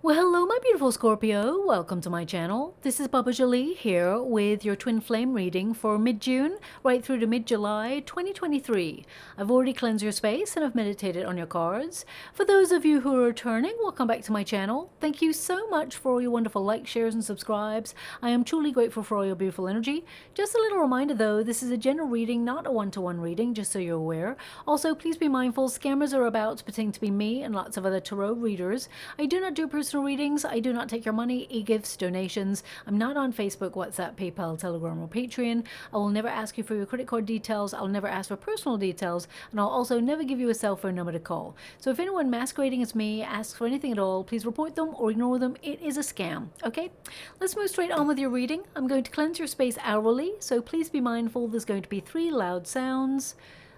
Well, hello, my beautiful Scorpio. Welcome to my channel. This is Baba Jolie here with your twin flame reading for mid-June right through to mid-July 2023. I've already cleansed your space and I've meditated on your cards. For those of you who are returning, welcome back to my channel. Thank you so much for all your wonderful likes, shares, and subscribes. I am truly grateful for all your beautiful energy. Just a little reminder though, this is a general reading, not a one-to-one reading, just so you're aware. Also, please be mindful, scammers are about pretending to be me and lots of other tarot readers. I do not do personal readings. I do not take your money, e-gifts, donations. I'm not on Facebook, WhatsApp, PayPal, Telegram, or Patreon. I will never ask you for your credit card details. I'll never ask for personal details. And I'll also never give you a cell phone number to call. So if anyone masquerading as me asks for anything at all, please report them or ignore them. It is a scam. Okay? Let's move straight on with your reading. I'm going to cleanse your space hourly, so please be mindful there's going to be 3 loud sounds.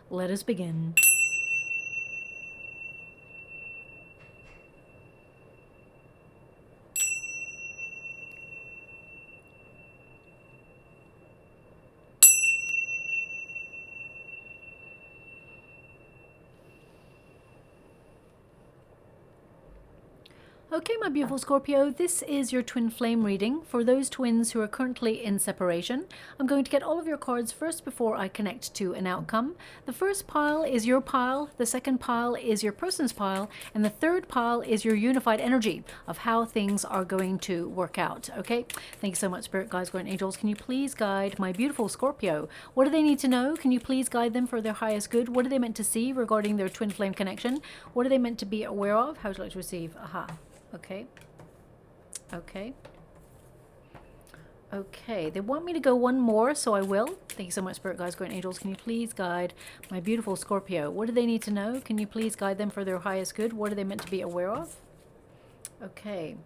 Let us begin. Okay, my beautiful Scorpio, this is your twin flame reading for those twins who are currently in separation. I'm going to get all of your cards first before I connect to an outcome. The first pile is your pile, the second pile is your person's pile, and the third pile is your unified energy of how things are going to work out, okay? Thank you so much, Spirit Guides, Guardian Angels. Can you please guide my beautiful Scorpio? What do they need to know? Can you please guide them for their highest good? What are they meant to see regarding their twin flame connection? What are they meant to be aware of? How would you like to receive? Aha. Okay. Okay. Okay. They want me to go one more, so I will. Thank you so much, Spirit Guides, Guardian Angels. Can you please guide my beautiful Scorpio? What do they need to know? Can you please guide them for their highest good? What are they meant to be aware of? Okay.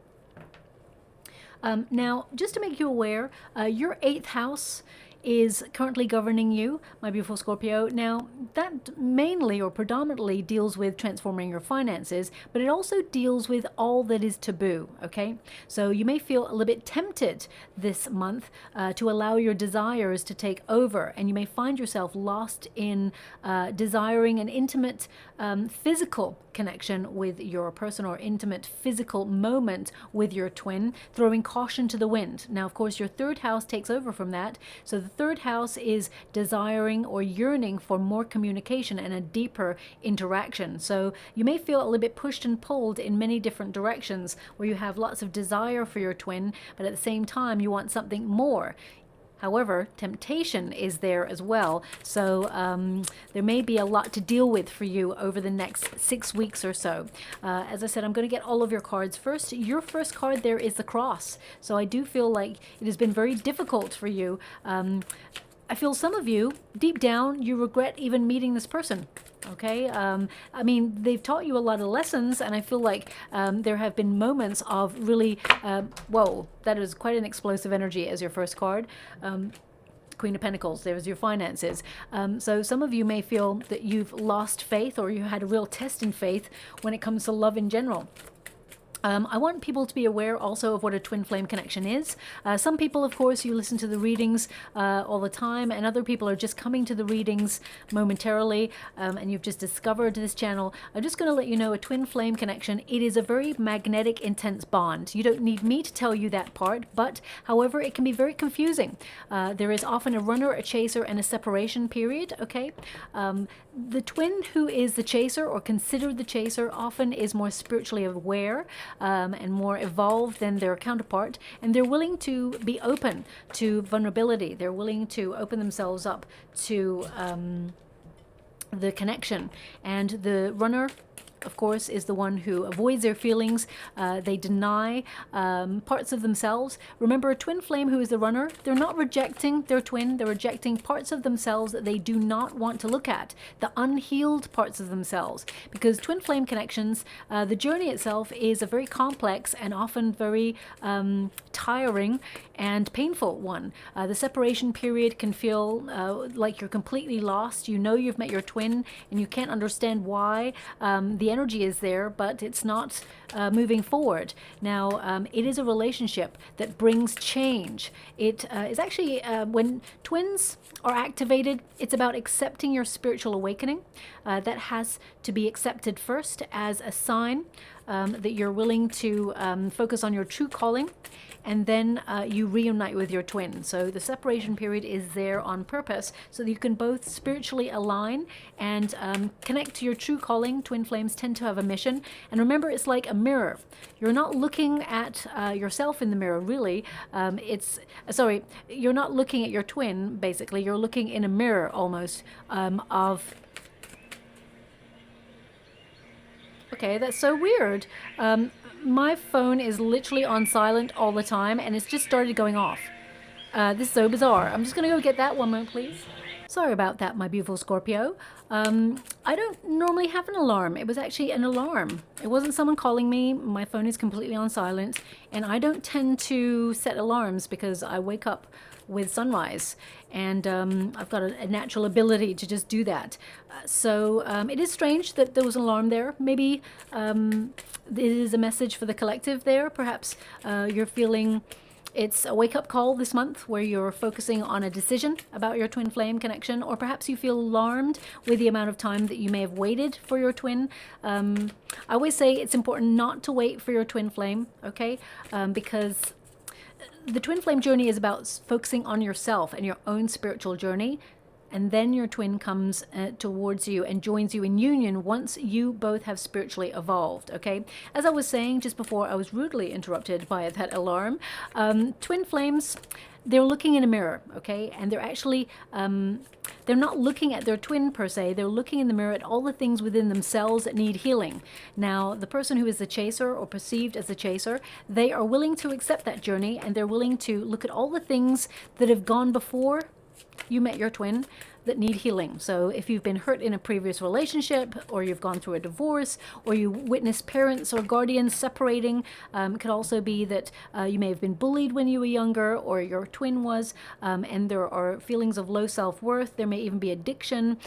Now, just to make you aware, your 8th house is currently governing you, my beautiful Scorpio. Now, that mainly or predominantly deals with transforming your finances, but it also deals with all that is taboo, okay? So you may feel a little bit tempted this month to allow your desires to take over, and you may find yourself lost in desiring an intimate physical connection with your person or intimate physical moment with your twin, throwing caution to the wind. Now, of course, your 3rd house takes over from that. So the 3rd house is desiring or yearning for more communication and a deeper interaction. So you may feel a little bit pushed and pulled in many different directions where you have lots of desire for your twin, but at the same time you want something more. However, temptation is there as well, so there may be a lot to deal with for you over the next 6 weeks or so. As I said, I'm going to get all of your cards first. Your first card there is the cross, so I do feel like it has been very difficult for you. I feel some of you, deep down, you regret even meeting this person. Okay, I mean, they've taught you a lot of lessons, and I feel like there have been moments of really, whoa, that is quite an explosive energy as your first card. Queen of Pentacles, there's your finances. So some of you may feel that you've lost faith, or you had a real test in faith when it comes to love in general. I want people to be aware also of what a twin flame connection is. Some people, of course, you listen to the readings all the time, and other people are just coming to the readings momentarily, and you've just discovered this channel. I'm just going to let you know a twin flame connection. It is a very magnetic, intense bond. You don't need me to tell you that part, but however, it can be very confusing. There is often a runner, a chaser, and a separation period, okay? The twin who is the chaser or considered the chaser often is more spiritually aware and more evolved than their counterpart, and they're willing to be open to vulnerability. They're willing to open themselves up to the connection. And the runner, of course, is the one who avoids their feelings. They deny parts of themselves. Remember, a twin flame who is the runner, they're not rejecting their twin. They're rejecting parts of themselves that they do not want to look at, the unhealed parts of themselves. Because twin flame connections, the journey itself is a very complex and often very tiring and painful one. The separation period can feel like you're completely lost. You know you've met your twin and you can't understand why the energy is there, but it's not moving forward. Now, it is a relationship that brings change. It is actually, when twins are activated, it's about accepting your spiritual awakening. That has to be accepted first as a sign that you're willing to focus on your true calling, and then you reunite with your twin. So the separation period is there on purpose so that you can both spiritually align and connect to your true calling. Twin flames tend to have a mission. And remember, it's like a mirror. You're not looking at yourself in the mirror, really. You're not looking at your twin, basically. You're looking in a mirror almost of... Okay, that's so weird. My phone is literally on silent all the time, and it's just started going off. This is so bizarre. I'm just going to go get that. One moment, please. Sorry about that, my beautiful Scorpio. I don't normally have an alarm. It was actually an alarm. It wasn't someone calling me. My phone is completely on silent, and I don't tend to set alarms because I wake up with sunrise, and I've got a natural ability to just do that. So it is strange that there was an alarm there. Maybe it is a message for the collective there. Perhaps you're feeling it's a wake-up call this month where you're focusing on a decision about your twin flame connection, or perhaps you feel alarmed with the amount of time that you may have waited for your twin. I always say it's important not to wait for your twin flame, okay? Because the twin flame journey is about focusing on yourself and your own spiritual journey, and then your twin comes towards you and joins you in union once you both have spiritually evolved, okay? As I was saying just before, I was rudely interrupted by that alarm. Twin flames, they're looking in a mirror, okay? And they're actually, they're not looking at their twin per se. They're looking in the mirror at all the things within themselves that need healing. Now, the person who is the chaser or perceived as the chaser, they are willing to accept that journey, and they're willing to look at all the things that have gone before you met your twin that need healing. So if you've been hurt in a previous relationship, or you've gone through a divorce, or you witnessed parents or guardians separating, it could also be that you may have been bullied when you were younger, or your twin was, and there are feelings of low self-worth. There may even be addiction.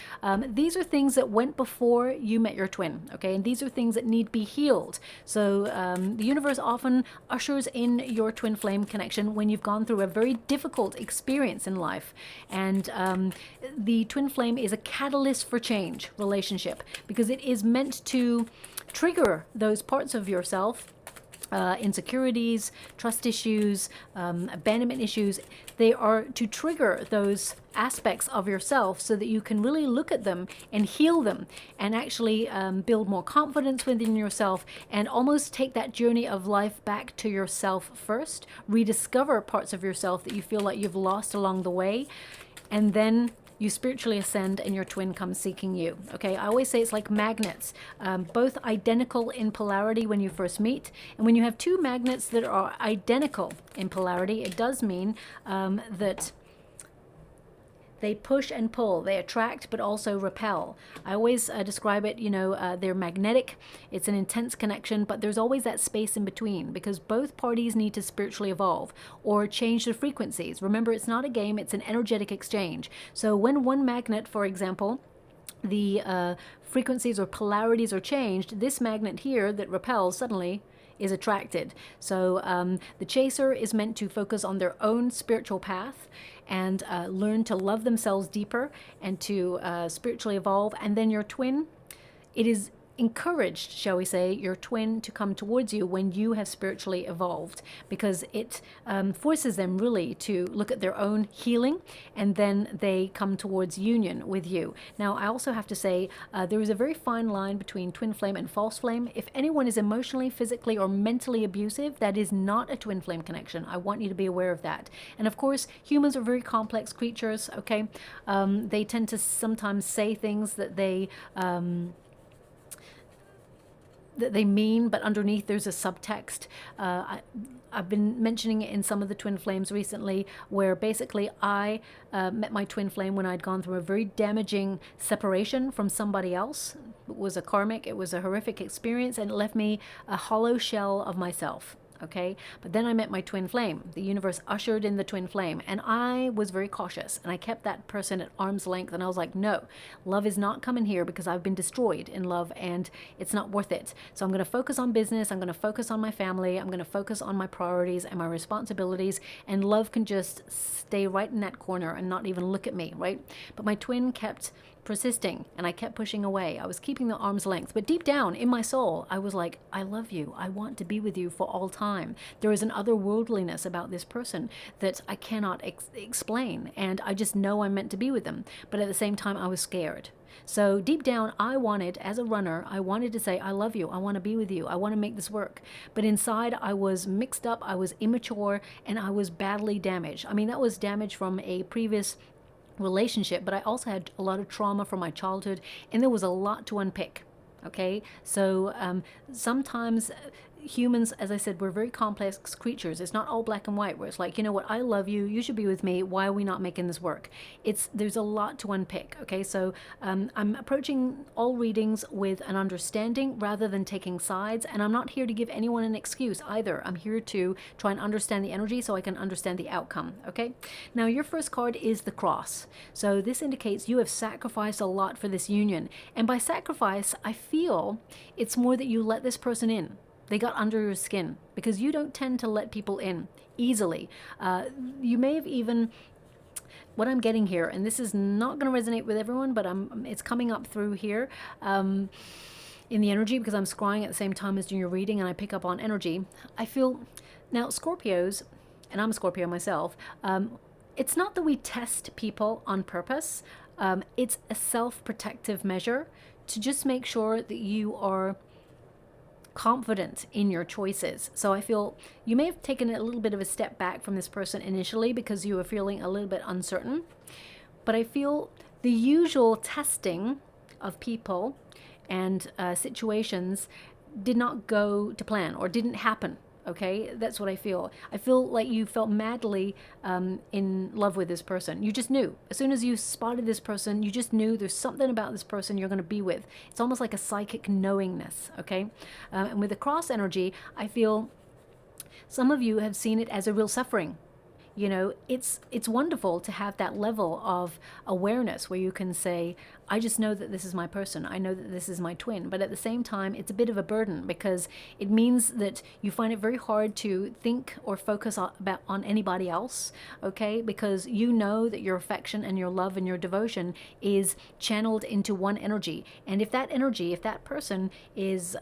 These are things that went before you met your twin, okay? And these are things that need to be healed. So the universe often ushers in your twin flame connection when you've gone through a very difficult experience in life. And the twin flame is a catalyst for change relationship, because it is meant to trigger those parts of yourself, insecurities, trust issues, abandonment issues. They are to trigger those aspects of yourself so that you can really look at them and heal them, and actually build more confidence within yourself, and almost take that journey of life back to yourself first, rediscover parts of yourself that you feel like you've lost along the way, and then you spiritually ascend and your twin comes seeking you, okay? I always say it's like magnets, both identical in polarity when you first meet. And when you have two magnets that are identical in polarity, it does mean that they push and pull, they attract but also repel. I always describe it, you know, they're magnetic, it's an intense connection, but there's always that space in between, because both parties need to spiritually evolve or change their frequencies. Remember, it's not a game, it's an energetic exchange. So when one magnet, for example, the frequencies or polarities are changed, this magnet here that repels suddenly is attracted. So the chaser is meant to focus on their own spiritual path and learn to love themselves deeper and to spiritually evolve. And then your twin, it is encouraged, shall we say, your twin to come towards you when you have spiritually evolved, because it forces them really to look at their own healing, and then they come towards union with you. Now, I also have to say there is a very fine line between twin flame and false flame. If anyone is emotionally, physically, or mentally abusive, that is not a twin flame connection. I want you to be aware of that. And of course, humans are very complex creatures, okay? They tend to sometimes say things that they mean, but underneath there's a subtext. I've been mentioning it in some of the twin flames recently, where basically I met my twin flame when I'd gone through a very damaging separation from somebody else. It was a karmic, it was a horrific experience, and it left me a hollow shell of myself. okay? But then I met my twin flame. The universe ushered in the twin flame, and I was very cautious, and I kept that person at arm's length, and I was like, no, love is not coming here because I've been destroyed in love, and it's not worth it. So I'm going to focus on business, I'm going to focus on my family, I'm going to focus on my priorities and my responsibilities, and love can just stay right in that corner and not even look at me, right? But my twin kept persisting, and I kept pushing away. I was keeping the arm's length, but deep down in my soul, I was like, I love you. I want to be with you for all time. There is an otherworldliness about this person that I cannot explain, and I just know I'm meant to be with them. But at the same time, I was scared. So deep down, I wanted, as a runner, I wanted to say, I love you. I want to be with you. I want to make this work. But inside, I was mixed up. I was immature, and I was badly damaged. I mean, that was damage from a previous relationship, but I also had a lot of trauma from my childhood, and there was a lot to unpick. Okay, so sometimes humans, as I said, we're very complex creatures. It's not all black and white, where it's like, you know what, I love you, you should be with me, why are we not making this work? There's a lot to unpick. Okay, so I'm approaching all readings with an understanding rather than taking sides, and I'm not here to give anyone an excuse either. I'm here to try and understand the energy so I can understand the outcome. Okay, now your first card is the cross. So this indicates you have sacrificed a lot for this union, and by sacrifice, I feel it's more that you let this person in. They got under your skin, because you don't tend to let people in easily. You may have even, what I'm getting here, and this is not going to resonate with everyone, but it's coming up through here in the energy, because I'm scrying at the same time as doing your reading, and I pick up on energy. I feel, now Scorpios, and I'm a Scorpio myself, it's not that we test people on purpose. It's a self-protective measure to just make sure that you are confident in your choices. So I feel you may have taken a little bit of a step back from this person initially because you were feeling a little bit uncertain. But I feel the usual testing of people and situations did not go to plan or didn't happen. Okay, that's what I feel. I feel like you felt madly in love with this person. You just knew. As soon as you spotted this person, you just knew there's something about this person you're going to be with. It's almost like a psychic knowingness, okay? And with the cross energy, I feel some of you have seen it as a real suffering. You know, it's wonderful to have that level of awareness where you can say, I just know that this is my person. I know that this is my twin. But at the same time, it's a bit of a burden because it means that you find it very hard to think or focus on anybody else, okay? Because you know that your affection and your love and your devotion is channeled into one energy. And if that energy, if that person is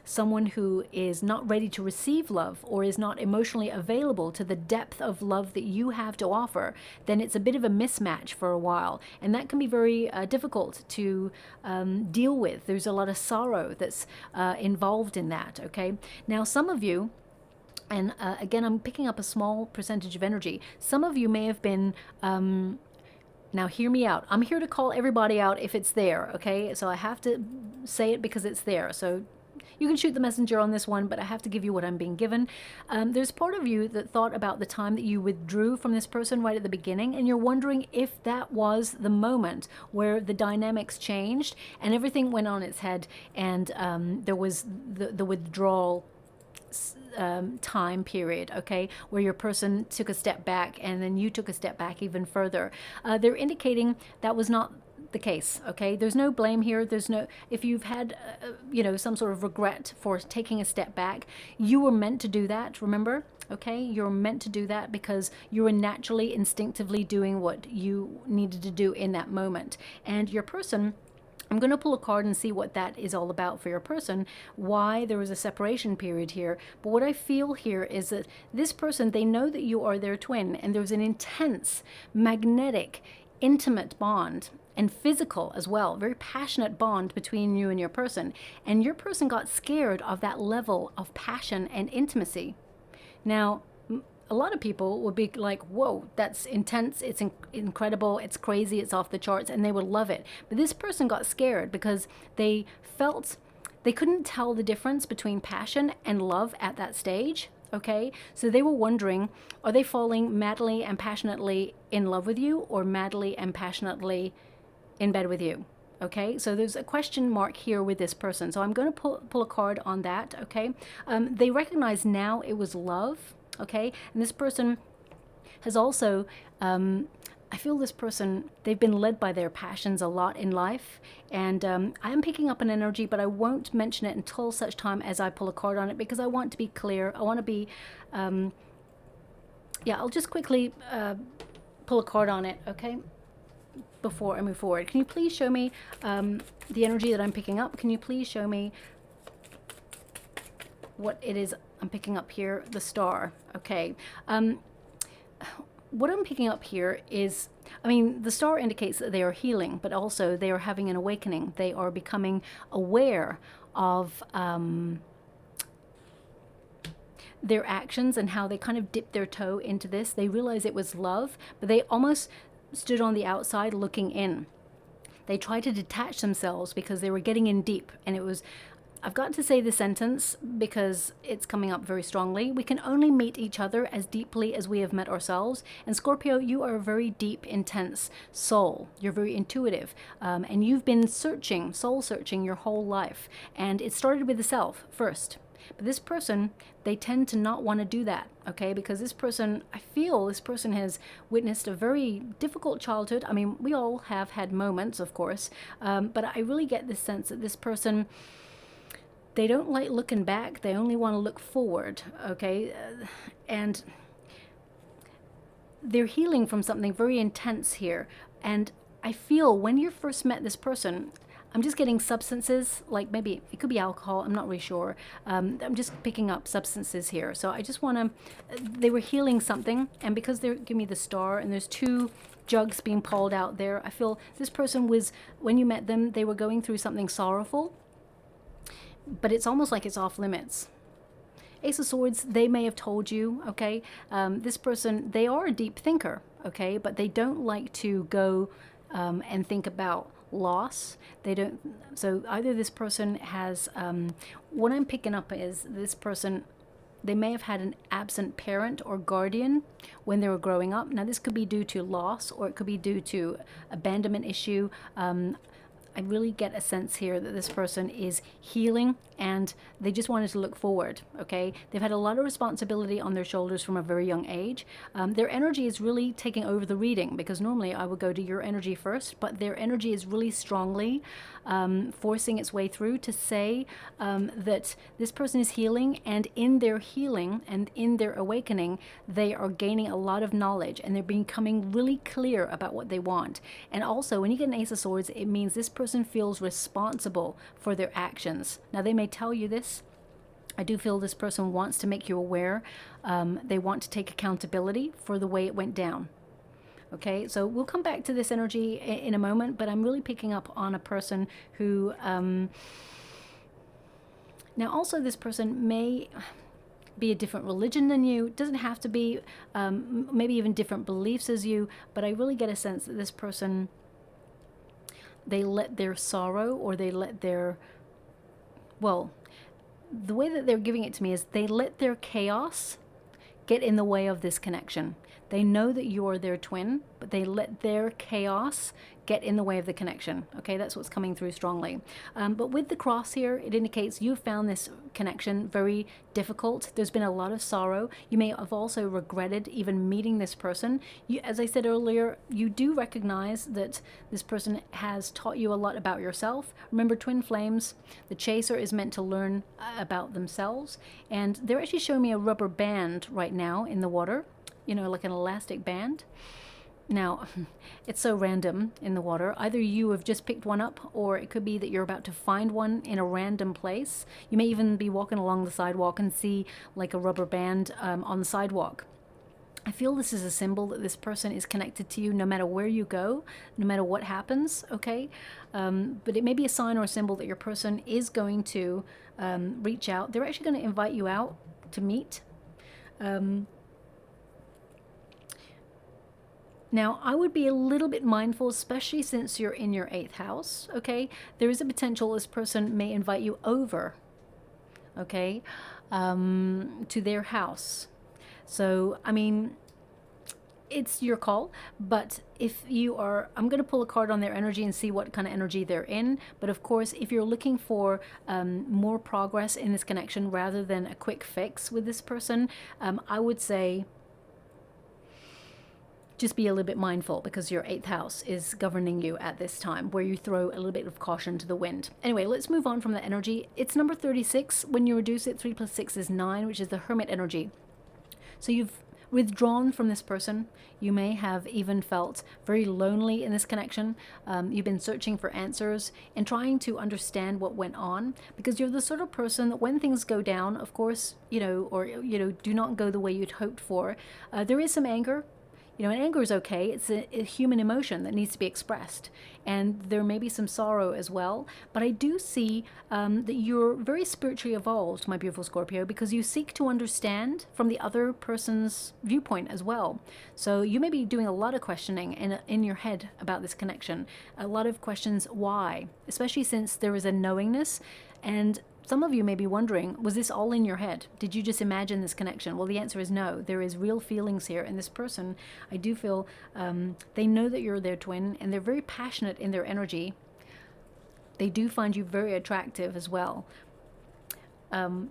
someone who is not ready to receive love or is not emotionally available to the depth of love that you have to offer, then it's a bit of a mismatch for a while. And that can be very difficult to deal with. There's a lot of sorrow that's involved in that, okay? Now, some of you, and again, I'm picking up a small percentage of energy. Some of you may have been, now hear me out. I'm here to call everybody out if it's there, okay? So I have to say it because it's there. So you can shoot the messenger on this one, but I have to give you what I'm being given. There's part of you that thought about the time that you withdrew from this person right at the beginning, and you're wondering if that was the moment where the dynamics changed and everything went on its head, and there was the withdrawal time period, okay, where your person took a step back and then you took a step back even further. They're indicating that was not the case, okay? There's no blame here. There's no, if you've had, some sort of regret for taking a step back, you were meant to do that, remember? Okay, you're meant to do that because you were naturally, instinctively doing what you needed to do in that moment. And your person, I'm going to pull a card and see what that is all about for your person, why there was a separation period here. But what I feel here is that this person, they know that you are their twin, and there's an intense, magnetic, intimate bond, and physical as well, very passionate bond between you and your person. And your person got scared of that level of passion and intimacy. Now, a lot of people would be like, whoa, that's intense, it's incredible, it's crazy, it's off the charts, and they would love it. But this person got scared because they felt they couldn't tell the difference between passion and love at that stage. Okay, so they were wondering, are they falling madly and passionately in love with you, or madly and passionately in bed with you? Okay, so there's a question mark here with this person. So I'm going to pull a card on that. Okay, they recognize now it was love. Okay, and this person has also, I feel this person, they've been led by their passions a lot in life. And I am picking up an energy, but I won't mention it until such time as I pull a card on it, because I want to be clear. I want to be, yeah, I'll just quickly pull a card on it, okay, before I move forward. Can you please show me the energy that I'm picking up? Can you please show me what it is I'm picking up here? The star. Okay. What I'm picking up here is, I mean, the star indicates that they are healing, but also they are having an awakening. They are becoming aware of their actions and how they kind of dipped their toe into this. They realized it was love, but they almost stood on the outside looking in. They tried to detach themselves because they were getting in deep, and it was, I've got to say this sentence because it's coming up very strongly. We can only meet each other as deeply as we have met ourselves. And Scorpio, you are a very deep, intense soul. You're very intuitive. And you've been searching, soul searching your whole life. And it started with the self first. But this person, they tend to not want to do that, okay? Because this person, I feel this person has witnessed a very difficult childhood. I mean, we all have had moments, of course. But I really get this sense that this person, they don't like looking back. They only want to look forward, okay? And they're healing from something very intense here. And I feel when you first met this person, I'm just getting substances, like maybe it could be alcohol, I'm not really sure. I'm just picking up substances here. So I just want to, they were healing something, and because they're giving me the star, and there's two jugs being pulled out there, I feel this person was, when you met them, they were going through something sorrowful, but it's almost like it's off limits. Ace of Swords, they may have told you, okay, this person, they are a deep thinker, okay, but they don't like to go and think about loss. They don't, so either this person has, what I'm picking up is this person, they may have had an absent parent or guardian when they were growing up. Now this could be due to loss, or it could be due to abandonment issue. I really get a sense here that this person is healing, and they just wanted to look forward, okay? They've had a lot of responsibility on their shoulders from a very young age. Their energy is really taking over the reading, because normally I would go to your energy first, but their energy is really strongly forcing its way through to say that this person is healing, and in their healing and in their awakening, they are gaining a lot of knowledge, and they're becoming really clear about what they want. And also, when you get an Ace of Swords, it means this person feels responsible for their actions. Now, they may tell you this. I do feel this person wants to make you aware. They want to take accountability for the way it went down. Okay, so we'll come back to this energy in a moment, but I'm really picking up on a person who, now also this person may be a different religion than you. It doesn't have to be, maybe even different beliefs as you, but I really get a sense that this person, they let their sorrow, or they let their, well, the way that they're giving it to me is they let their chaos get in the way of this connection. They know that you're their twin, but they let their chaos get in the way of the connection. Okay, that's what's coming through strongly. But with the cross here, it indicates you found this connection very difficult. There's been a lot of sorrow. You may have also regretted even meeting this person. You, as I said earlier, you do recognize that this person has taught you a lot about yourself. Remember, twin flames, the chaser is meant to learn about themselves. And they're actually showing me a rubber band right now in the water, you know, like an elastic band. Now, it's so random in the water. Either you have just picked one up, or it could be that you're about to find one in a random place. You may even be walking along the sidewalk and see like a rubber band on the sidewalk. I feel this is a symbol that this person is connected to you no matter where you go, no matter what happens, okay? But it may be a sign or a symbol that your person is going to reach out. They're actually going to invite you out to meet. Now, I would be a little bit mindful, especially since you're in your 8th house, okay? There is a potential this person may invite you over, okay, to their house. So, I mean, it's your call. But if you are, I'm going to pull a card on their energy and see what kind of energy they're in. But of course, if you're looking for more progress in this connection rather than a quick fix with this person, I would say just be a little bit mindful, because your 8th house is governing you at this time, where you throw a little bit of caution to the wind. Anyway, let's move on from the energy. It's number 36. When you reduce it, 3 plus 6 is 9, which is the Hermit energy. So you've withdrawn from this person. You may have even felt very lonely in this connection. You've been searching for answers and trying to understand what went on, because you're the sort of person that when things go down, of course, or do not go the way you'd hoped for, there is some anger. And anger is okay. It's a human emotion that needs to be expressed. And there may be some sorrow as well. But I do see that you're very spiritually evolved, my beautiful Scorpio, because you seek to understand from the other person's viewpoint as well. So you may be doing a lot of questioning in your head about this connection. A lot of questions, why? Especially since there is a knowingness. And some of you may be wondering, was this all in your head? Did you just imagine this connection? Well, the answer is no. There is real feelings here. And this person, I do feel, they know that you're their twin, and they're very passionate in their energy. They do find you very attractive as well.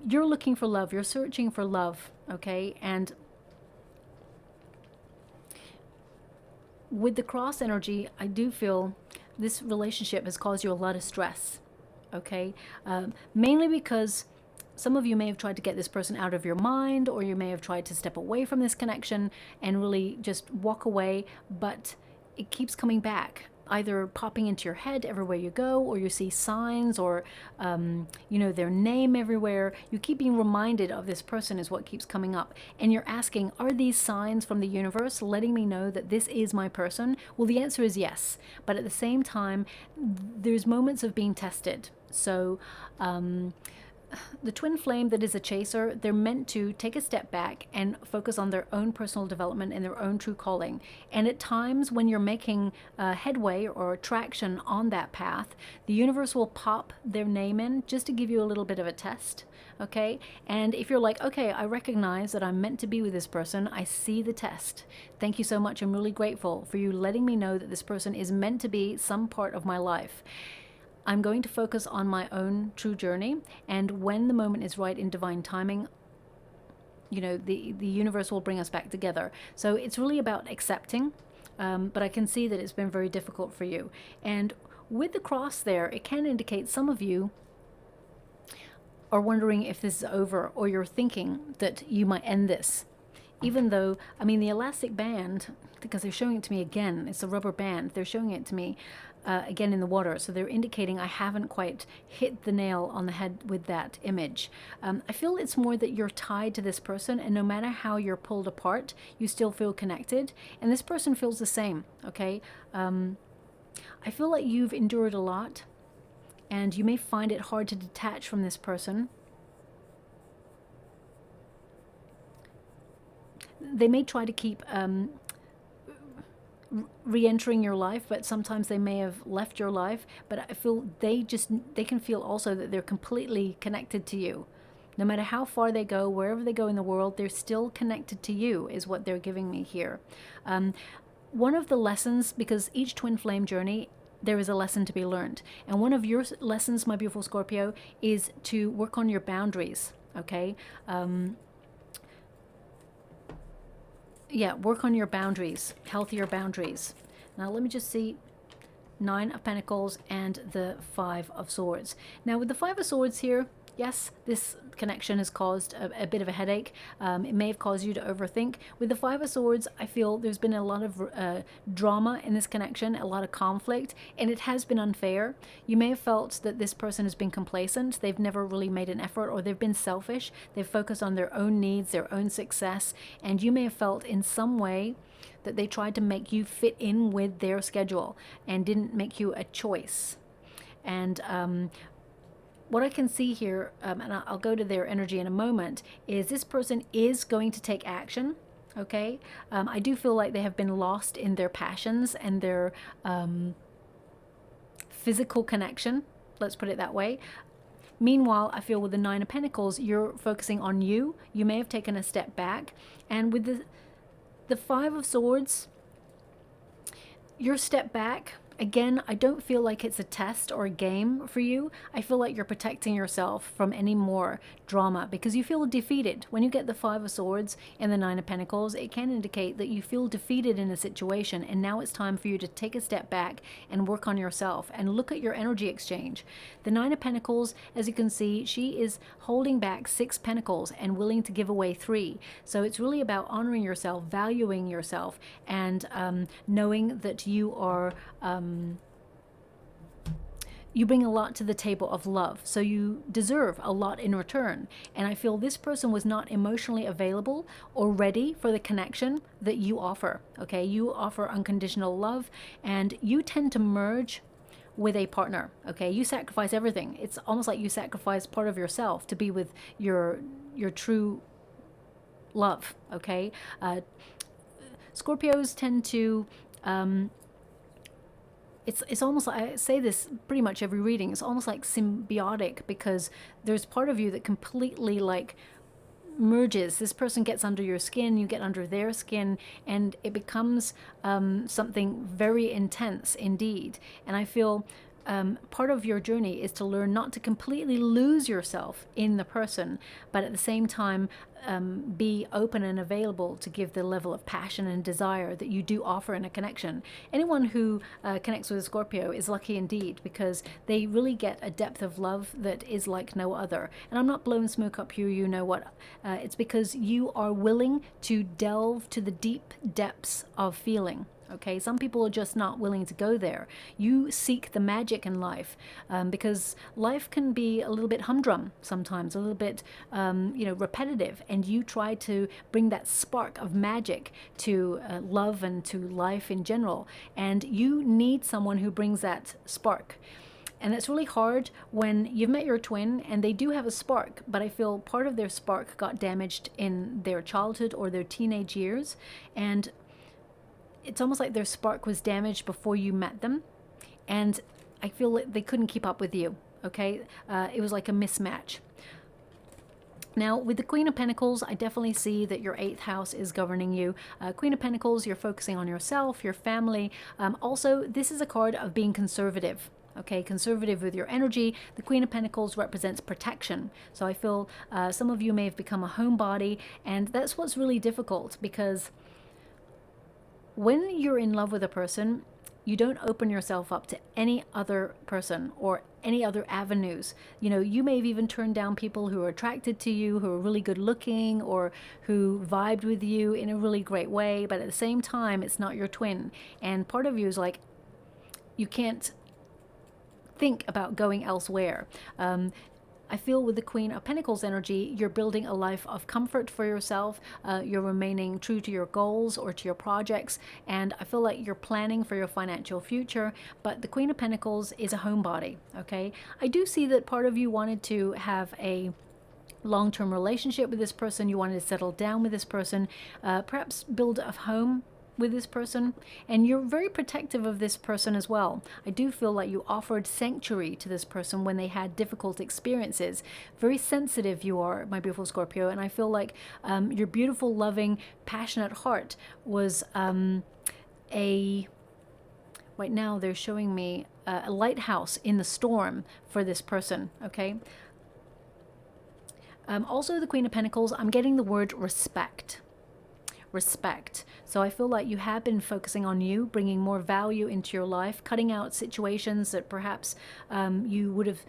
You're looking for love. You're searching for love, okay? And with the cross energy, I do feel this relationship has caused you a lot of stress. Okay, mainly because some of you may have tried to get this person out of your mind, or you may have tried to step away from this connection and really just walk away, but it keeps coming back, either popping into your head everywhere you go, or you see signs, or their name everywhere. You keep being reminded of this person is what keeps coming up, and you're asking, are these signs from the universe letting me know that this is my person? Well, the answer is yes, but at the same time, there's moments of being tested. So the twin flame that is a chaser, they're meant to take a step back and focus on their own personal development and their own true calling. And at times when you're making headway or traction on that path, the universe will pop their name in just to give you a little bit of a test. Okay, and if you're like, okay, I recognize that I'm meant to be with this person, I see the test. Thank you so much. I'm really grateful for you letting me know that this person is meant to be some part of my life. I'm going to focus on my own true journey, and when the moment is right in divine timing, the universe will bring us back together. So it's really about accepting, but I can see that it's been very difficult for you. And with the cross there, it can indicate some of you are wondering if this is over, or you're thinking that you might end this. Even though, the elastic band, because they're showing it to me again, it's a rubber band, they're showing it to me again in the water. So they're indicating I haven't quite hit the nail on the head with that image. I feel it's more that you're tied to this person, and no matter how you're pulled apart, you still feel connected. And this person feels the same, okay? I feel like you've endured a lot, and you may find it hard to detach from this person. They may try to keep re-entering your life, but sometimes they may have left your life. But I feel they can feel also that they're completely connected to you. No matter how far they go, wherever they go in the world, they're still connected to you, is what they're giving me here. One of the lessons, because each twin flame journey, there is a lesson to be learned. And one of your lessons, my beautiful Scorpio, is to work on your boundaries, okay? Work on your boundaries, healthier boundaries. Now let me just see, 9 of Pentacles and the 5 of Swords. Now with the 5 of Swords here, yes, this connection has caused a bit of a headache. It may have caused you to overthink. With the 5 of Swords, I feel there's been a lot of drama in this connection, a lot of conflict, and it has been unfair. You may have felt that this person has been complacent. They've never really made an effort, or they've been selfish. They've focused on their own needs, their own success, and you may have felt in some way that they tried to make you fit in with their schedule and didn't make you a choice. And what I can see here, and I'll go to their energy in a moment, is this person is going to take action, okay? I do feel like they have been lost in their passions and their physical connection, let's put it that way. Meanwhile, I feel with the 9 of Pentacles, you're focusing on you. You may have taken a step back. And with the The Five of Swords, your step back, again, I don't feel like it's a test or a game for you. I feel like you're protecting yourself from any more drama because you feel defeated. When you get the Five of Swords and the Nine of Pentacles, it can indicate that you feel defeated in a situation, and now it's time for you to take a step back and work on yourself and look at your energy exchange. The Nine of Pentacles, as you can see, she is holding back 6 pentacles and willing to give away 3. So it's really about honoring yourself, valuing yourself, and knowing that you are you bring a lot to the table of love, so you deserve a lot in return. And I feel this person was not emotionally available or ready for the connection that you offer. Okay, you offer unconditional love, and you tend to merge with a partner. Okay, you sacrifice everything. It's almost like you sacrifice part of yourself to be with your true love. Okay, Scorpios tend to it's almost like, I say this pretty much every reading, it's almost like symbiotic, because there's part of you that completely like merges. This person gets under your skin, you get under their skin, and it becomes something very intense indeed. And I feel part of your journey is to learn not to completely lose yourself in the person, but at the same time be open and available to give the level of passion and desire that you do offer in a connection. Anyone who connects with a Scorpio is lucky indeed, because they really get a depth of love that is like no other. And I'm not blowing smoke up you know what. It's because you are willing to delve to the deep depths of feeling. Okay, some people are just not willing to go there. You seek the magic in life, because life can be a little bit humdrum sometimes, a little bit, repetitive, and you try to bring that spark of magic to love and to life in general. And you need someone who brings that spark. And it's really hard when you've met your twin and they do have a spark, but I feel part of their spark got damaged in their childhood or their teenage years. And it's almost like their spark was damaged before you met them, and I feel like they couldn't keep up with you. Okay, it was like a mismatch. Now, with the Queen of Pentacles, I definitely see that your 8th house is governing you. Queen of Pentacles, you're focusing on yourself, your family. Also, this is a card of being conservative. Okay, conservative with your energy. The Queen of Pentacles represents protection. So I feel some of you may have become a homebody, and that's what's really difficult, because when you're in love with a person, you don't open yourself up to any other person or any other avenues. You know, you may have even turned down people who are attracted to you, who are really good looking, or who vibed with you in a really great way, but at the same time, it's not your twin. And part of you is like, you can't think about going elsewhere. I feel with the Queen of Pentacles energy, you're building a life of comfort for yourself. You're remaining true to your goals or to your projects. And I feel like you're planning for your financial future. But the Queen of Pentacles is a homebody, okay? I do see that part of you wanted to have a long-term relationship with this person. You wanted to settle down with this person, perhaps build a home with this person, and you're very protective of this person as well. I do feel like you offered sanctuary to this person when they had difficult experiences. Very sensitive you are, my beautiful Scorpio, and I feel like your beautiful, loving, passionate heart was right now they're showing me a lighthouse in the storm for this person, okay? Also, the Queen of Pentacles, I'm getting the word respect. Respect. So I feel like you have been focusing on you, bringing more value into your life, cutting out situations that perhaps you would have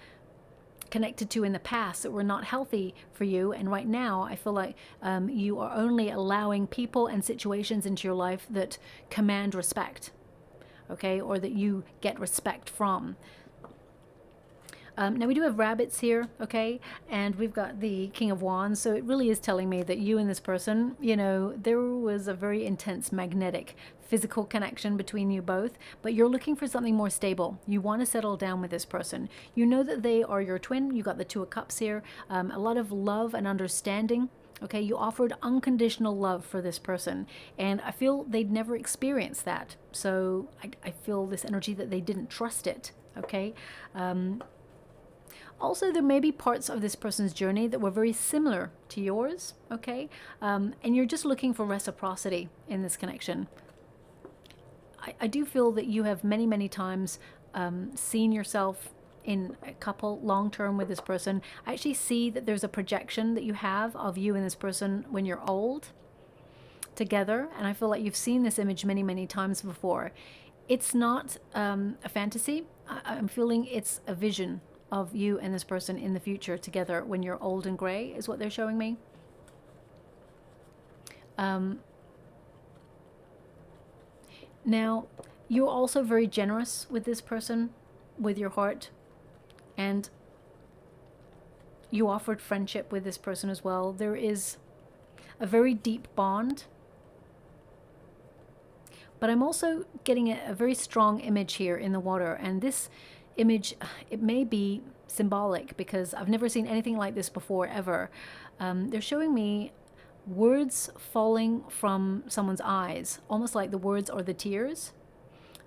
connected to in the past that were not healthy for you. And right now, I feel like you are only allowing people and situations into your life that command respect, okay, or that you get respect from. Now we do have rabbits here, okay, and we've got the King of Wands, so it really is telling me that you and this person, you know, there was a very intense magnetic physical connection between you both, but you're looking for something more stable. You want to settle down with this person. You know that they are your twin. You got the Two of Cups here, a lot of love and understanding. Okay, you offered unconditional love for this person, and I feel they'd never experienced that, so I feel this energy that they didn't trust it, okay. Also, there may be parts of this person's journey that were very similar to yours, okay? And you're just looking for reciprocity in this connection. I do feel that you have many, many times seen yourself in a couple long-term with this person. I actually see that there's a projection that you have of you and this person when you're old together, and I feel like you've seen this image many, many times before. It's not a fantasy. I'm feeling it's a vision of you and this person in the future together when you're old and gray, is what they're showing me. Now, you're also very generous with this person, with your heart, and you offered friendship with this person as well. There is a very deep bond, but I'm also getting a very strong image here in the water, and this image, it may be symbolic because I've never seen anything like this before ever. They're showing me words falling from someone's eyes, almost like the words or the tears.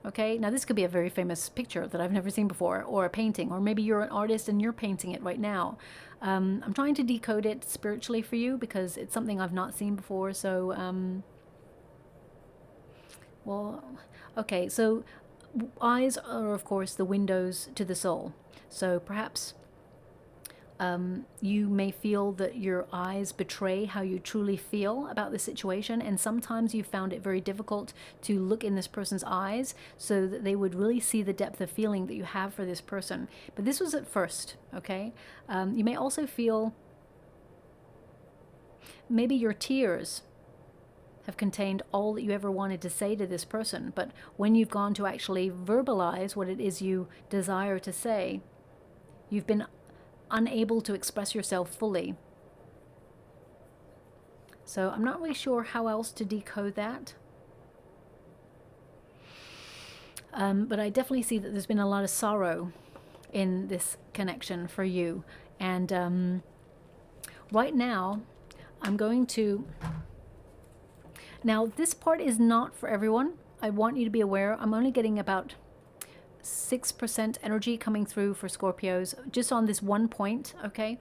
Okay, now this could be a very famous picture that I've never seen before, or a painting, or maybe you're an artist and you're painting it right now. I'm trying to decode it spiritually for you because it's something I've not seen before. So, well, okay, so eyes are, of course, the windows to the soul. So perhaps you may feel that your eyes betray how you truly feel about the situation, and sometimes you found it very difficult to look in this person's eyes so that they would really see the depth of feeling that you have for this person. But this was at first, okay? You may also feel maybe your tears have contained all that you ever wanted to say to this person, but when you've gone to actually verbalize what it is you desire to say, you've been unable to express yourself fully. So I'm not really sure how else to decode that. But I definitely see that there's been a lot of sorrow in this connection for you. And right now, I'm going to... Now, this part is not for everyone. I want you to be aware. I'm only getting about 6% energy coming through for Scorpios, just on this one point, okay,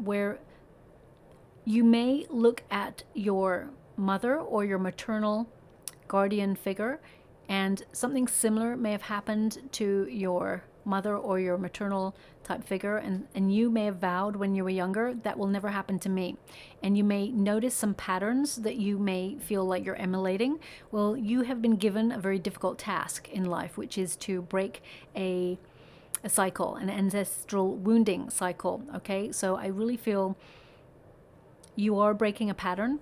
where you may look at your mother or your maternal guardian figure, and something similar may have happened to your mother or your maternal type figure, and you may have vowed when you were younger, that will never happen to me. And you may notice some patterns that you may feel like you're emulating. Well, you have been given a very difficult task in life, which is to break a cycle, an ancestral wounding cycle, okay? So I really feel you are breaking a pattern.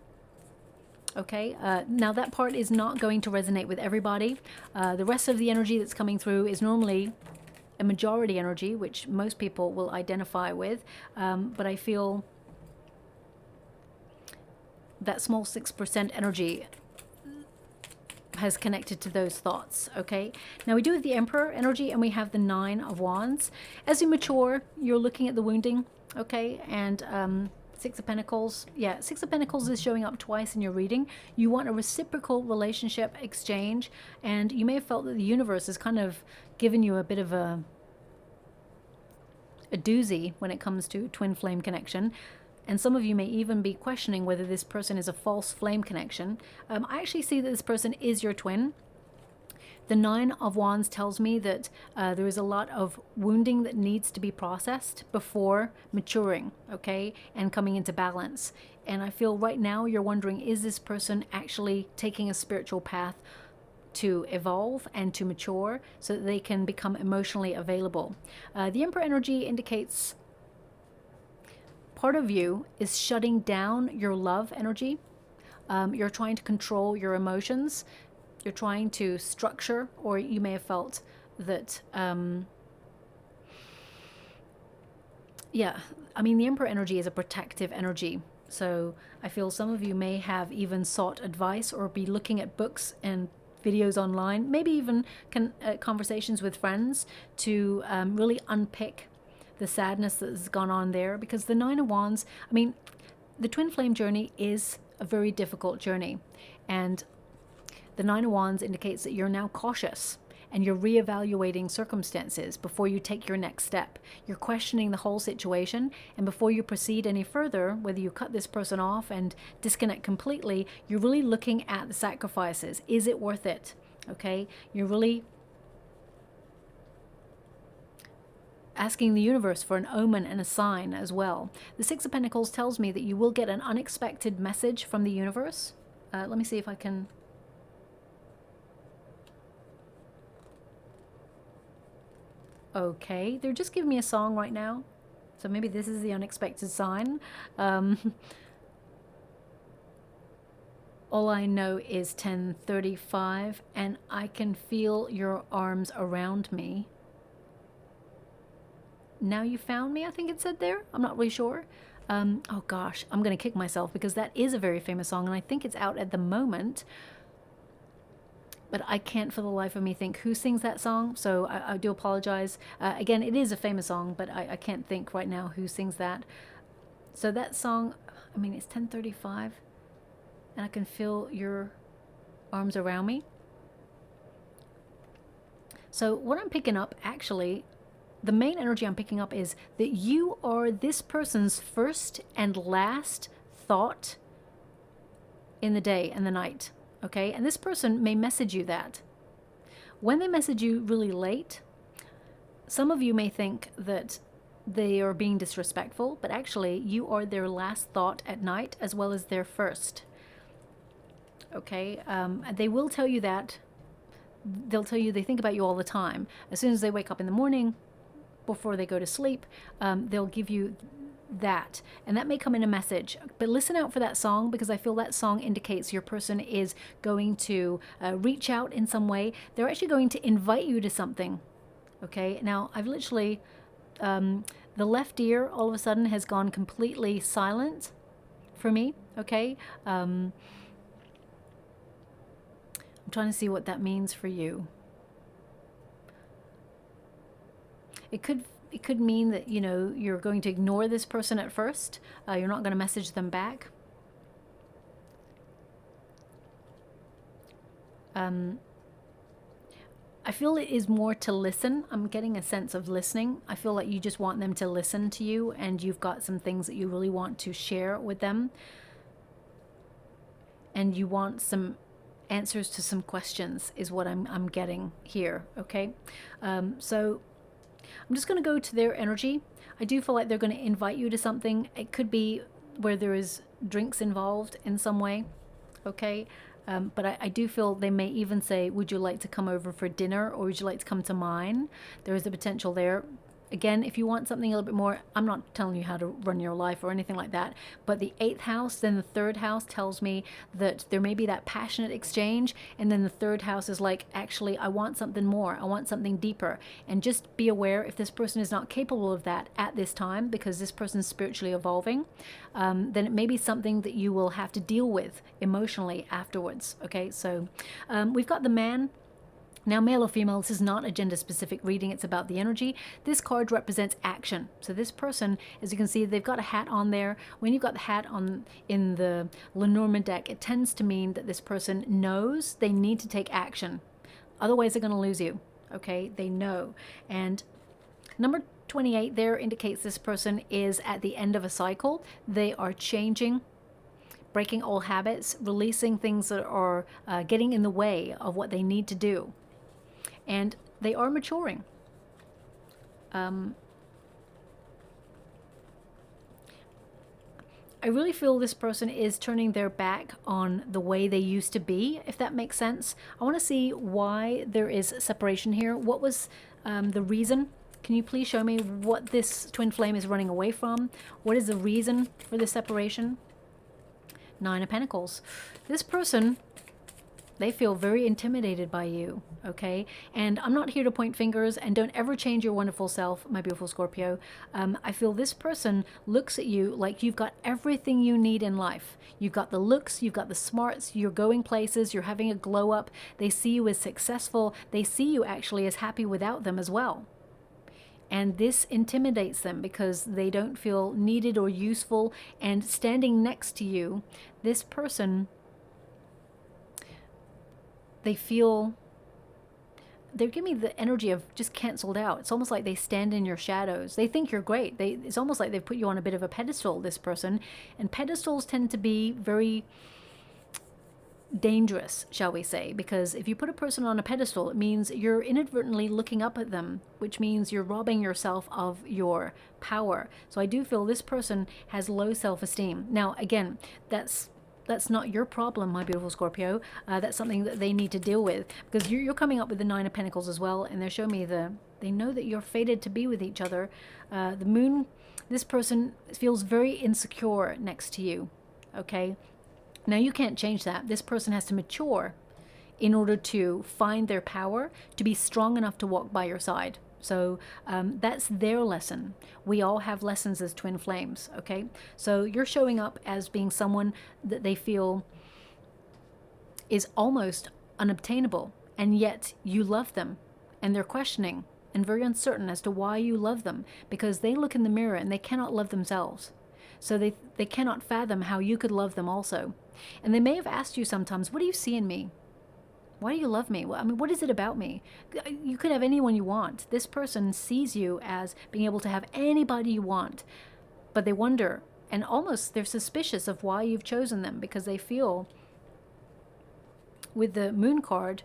Okay, now that part is not going to resonate with everybody. The rest of the energy that's coming through is normally a majority energy, which most people will identify with, but I feel that small 6% energy has connected to those thoughts. Okay, now we do have the Emperor energy and we have the Nine of Wands. As you mature, you're looking at the wounding, okay, and Six of Pentacles. Yeah, Six of Pentacles is showing up twice in your reading. You want a reciprocal relationship exchange, and you may have felt that the universe has kind of given you a bit of a doozy when it comes to twin flame connection. And some of you may even be questioning whether this person is a false flame connection. I actually see that this person is your twin. The Nine of Wands tells me that there is a lot of wounding that needs to be processed before maturing, okay, and coming into balance. And I feel right now you're wondering, is this person actually taking a spiritual path to evolve and to mature so that they can become emotionally available? The Emperor energy indicates part of you is shutting down your love energy. You're trying to control your emotions. You're trying to structure, or you may have felt that, yeah, I mean, the Emperor energy is a protective energy. So I feel some of you may have even sought advice or be looking at books and videos online, maybe even conversations with friends to really unpick the sadness that has gone on there. Because the Nine of Wands, I mean, the twin flame journey is a very difficult journey. And the Nine of Wands indicates that you're now cautious and you're reevaluating circumstances before you take your next step. You're questioning the whole situation, and before you proceed any further, whether you cut this person off and disconnect completely, you're really looking at the sacrifices. Is it worth it? Okay, you're really asking the universe for an omen and a sign as well. The Six of Pentacles tells me that you will get an unexpected message from the universe. Let me see if I can... Okay, they're just giving me a song right now. So maybe this is the unexpected sign. All I know is 10:35, and I can feel your arms around me. Now you found me, I think it said there. I'm not really sure. Oh gosh, I'm going to kick myself because that is a very famous song, and I think it's out at the moment. But I can't for the life of me think who sings that song, so I do apologize. Again, it is a famous song, but I can't think right now who sings that. So that song, I mean, it's 10:35, and I can feel your arms around me. So what I'm picking up, actually, the main energy I'm picking up is that you are this person's first and last thought in the day and the night, okay? And this person may message you that. When they message you really late, some of you may think that they are being disrespectful, but actually you are their last thought at night as well as their first, okay? They will tell you that. They'll tell you they think about you all the time. As soon as they wake up in the morning, before they go to sleep, they'll give you that, and that may come in a message. But listen out for that song, because I feel that song indicates your person is going to reach out in some way. They're actually going to invite you to something. Okay, now I've literally the left ear all of a sudden has gone completely silent for me. Okay, I'm trying to see what that means for you. It could mean that, you know, you're going to ignore this person at first. You're not going to message them back. I feel it is more to listen. I'm getting a sense of listening. I feel like you just want them to listen to you, and you've got some things that you really want to share with them. And you want some answers to some questions is what I'm getting here, okay? So I'm just going to go to their energy. I do feel like they're going to invite you to something. It could be where there is drinks involved in some way, okay? But I do feel they may even say, would you like to come over for dinner, or would you like to come to mine? There is a potential there. Again, if you want something a little bit more, I'm not telling you how to run your life or anything like that, but the 8th house, then the 3rd house tells me that there may be that passionate exchange, and then the 3rd house is like, actually, I want something more. I want something deeper. And just be aware if this person is not capable of that at this time, because this person's spiritually evolving, then it may be something that you will have to deal with emotionally afterwards, okay? So we've got the man. Now, male or female, this is not a gender-specific reading. It's about the energy. This card represents action. So this person, as you can see, they've got a hat on there. When you've got the hat on in the Lenormand deck, it tends to mean that this person knows they need to take action. Otherwise, they're going to lose you. Okay? They know. And number 28 there indicates this person is at the end of a cycle. They are changing, breaking old habits, releasing things that are getting in the way of what they need to do. And they are maturing. I really feel this person is turning their back on the way they used to be, if that makes sense. I want to see why there is separation here. What was the reason? Can you please show me what this twin flame is running away from? What is the reason for the separation? 9 of Pentacles. This person, they feel very intimidated by you, okay? And I'm not here to point fingers, and don't ever change your wonderful self, my beautiful Scorpio. I feel this person looks at you like you've got everything you need in life. You've got the looks, you've got the smarts, you're going places, you're having a glow up. They see you as successful. They see you actually as happy without them as well. And this intimidates them because they don't feel needed or useful. And standing next to you, this person, they feel they're giving me the energy of just canceled out. It's almost like they stand in your shadows. They think you're great. It's almost like they've put you on a bit of a pedestal, this person. And pedestals tend to be very dangerous, shall we say, because if you put a person on a pedestal, it means you're inadvertently looking up at them, which means you're robbing yourself of your power. So I do feel this person has low self-esteem. Now, again, that's not your problem, my beautiful Scorpio. That's something that they need to deal with, because you're coming up with the Nine of Pentacles as well, and they're showing me they know that you're fated to be with each other. The Moon, this person feels very insecure next to you, okay? Now, you can't change that. This person has to mature in order to find their power, to be strong enough to walk by your side. So that's their lesson. We all have lessons as twin flames, okay? So you're showing up as being someone that they feel is almost unobtainable, and yet you love them, and they're questioning and very uncertain as to why you love them, because they look in the mirror and they cannot love themselves. So they cannot fathom how you could love them also. And they may have asked you sometimes, what do you see in me? Why do you love me? I mean, what is it about me? You could have anyone you want. This person sees you as being able to have anybody you want, but they wonder, and almost they're suspicious of why you've chosen them, because they feel with the Moon card,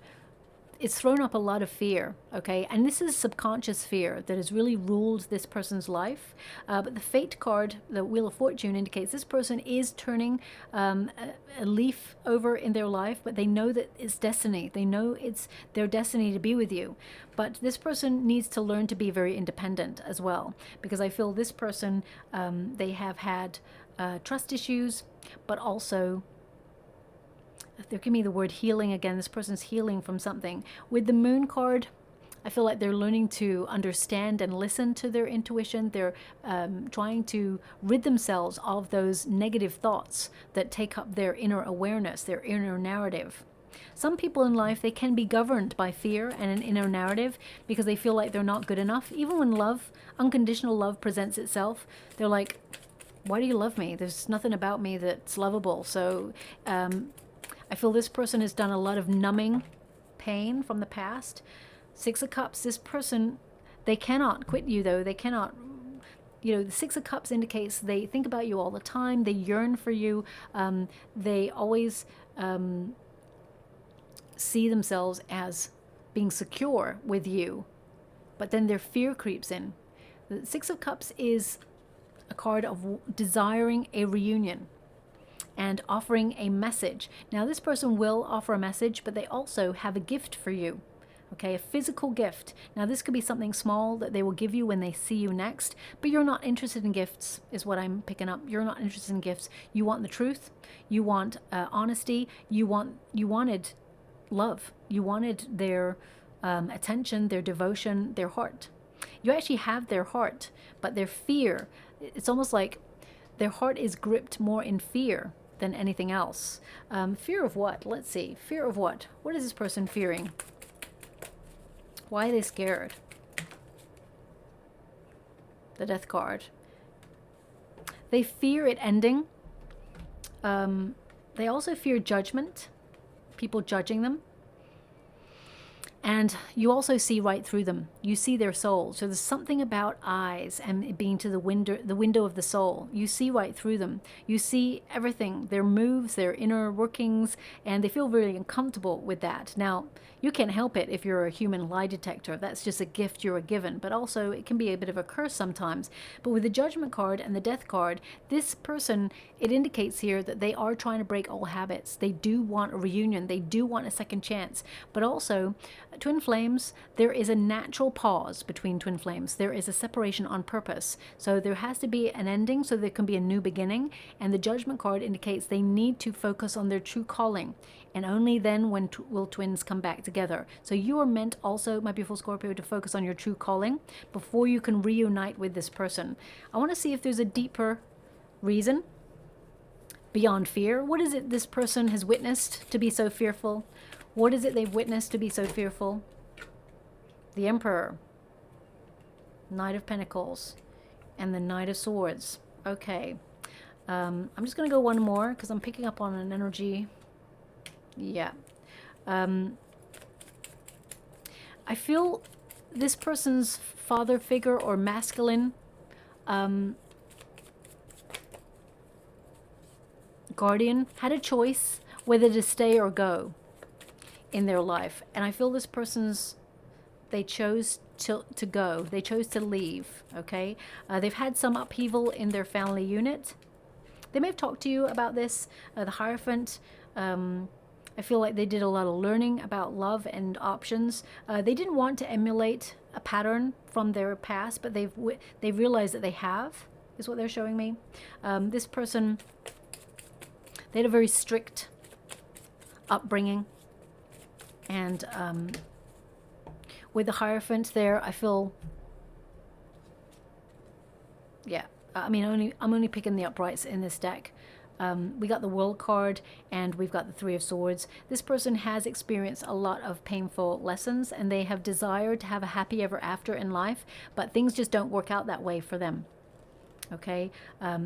it's thrown up a lot of fear, okay? And this is subconscious fear that has really ruled this person's life. But the Fate card, the Wheel of Fortune, indicates this person is turning a leaf over in their life, but they know that it's destiny. They know it's their destiny to be with you. But this person needs to learn to be very independent as well, because I feel this person, they have had trust issues, but also they're giving me the word healing again. This person's healing from something. With the Moon card, I feel like they're learning to understand and listen to their intuition. They're trying to rid themselves of those negative thoughts that take up their inner awareness, their inner narrative. Some people in life, they can be governed by fear and an inner narrative because they feel like they're not good enough. Even when love, unconditional love presents itself, they're like, why do you love me? There's nothing about me that's lovable. So I feel this person has done a lot of numbing pain from the past. Six of Cups, this person, they cannot quit you though. They cannot, the Six of Cups indicates they think about you all the time. They yearn for you. They always see themselves as being secure with you. But then their fear creeps in. The Six of Cups is a card of desiring a reunion and offering a message. Now, this person will offer a message, but they also have a gift for you, okay? A physical gift. Now, this could be something small that they will give you when they see you next, but you're not interested in gifts, is what I'm picking up. You're not interested in gifts. You want the truth. You want honesty. You wanted love. You wanted their attention, their devotion, their heart. You actually have their heart, but their fear, it's almost like their heart is gripped more in fear than anything else. Fear of what? Let's see. Fear of what? What is this person fearing? Why are they scared? The Death card. They fear it ending. They also fear judgment, people judging them. And you also see right through them. You see their soul. So there's something about eyes and it being to the window of the soul. You see right through them. You see everything, their moves, their inner workings, and they feel really uncomfortable with that. Now, you can't help it if you're a human lie detector. That's just a gift you're given. But also, it can be a bit of a curse sometimes. But with the Judgment card and the Death card, this person, it indicates here that they are trying to break all habits. They do want a reunion. They do want a second chance. But also, twin flames, there is a natural pause between twin flames. There is a separation on purpose. So there has to be an ending so there can be a new beginning. And the Judgment card indicates they need to focus on their true calling. And only then will twins come back together. So you are meant also, my beautiful Scorpio, to focus on your true calling before you can reunite with this person. I want to see if there's a deeper reason beyond fear. What is it this person has witnessed to be so fearful? What is it they've witnessed to be so fearful? The Emperor, Knight of Pentacles, and the Knight of Swords. Okay. I'm just going to go one more because I'm picking up on an energy. Yeah. I feel this person's father figure or masculine guardian had a choice whether to stay or go in their life. And I feel this person's, they chose to go. They chose to leave, okay? They've had some upheaval in their family unit. They may have talked to you about this. The Hierophant, I feel like they did a lot of learning about love and options. They didn't want to emulate a pattern from their past, but they've realized that they have, is what they're showing me. This person, they had a very strict upbringing. And with the Hierophant there, I feel, yeah, I mean, I'm only picking the uprights in this deck. We got the World card and we've got the Three of Swords. This person has experienced a lot of painful lessons and they have desired to have a happy ever after in life, but things just don't work out that way for them. Okay,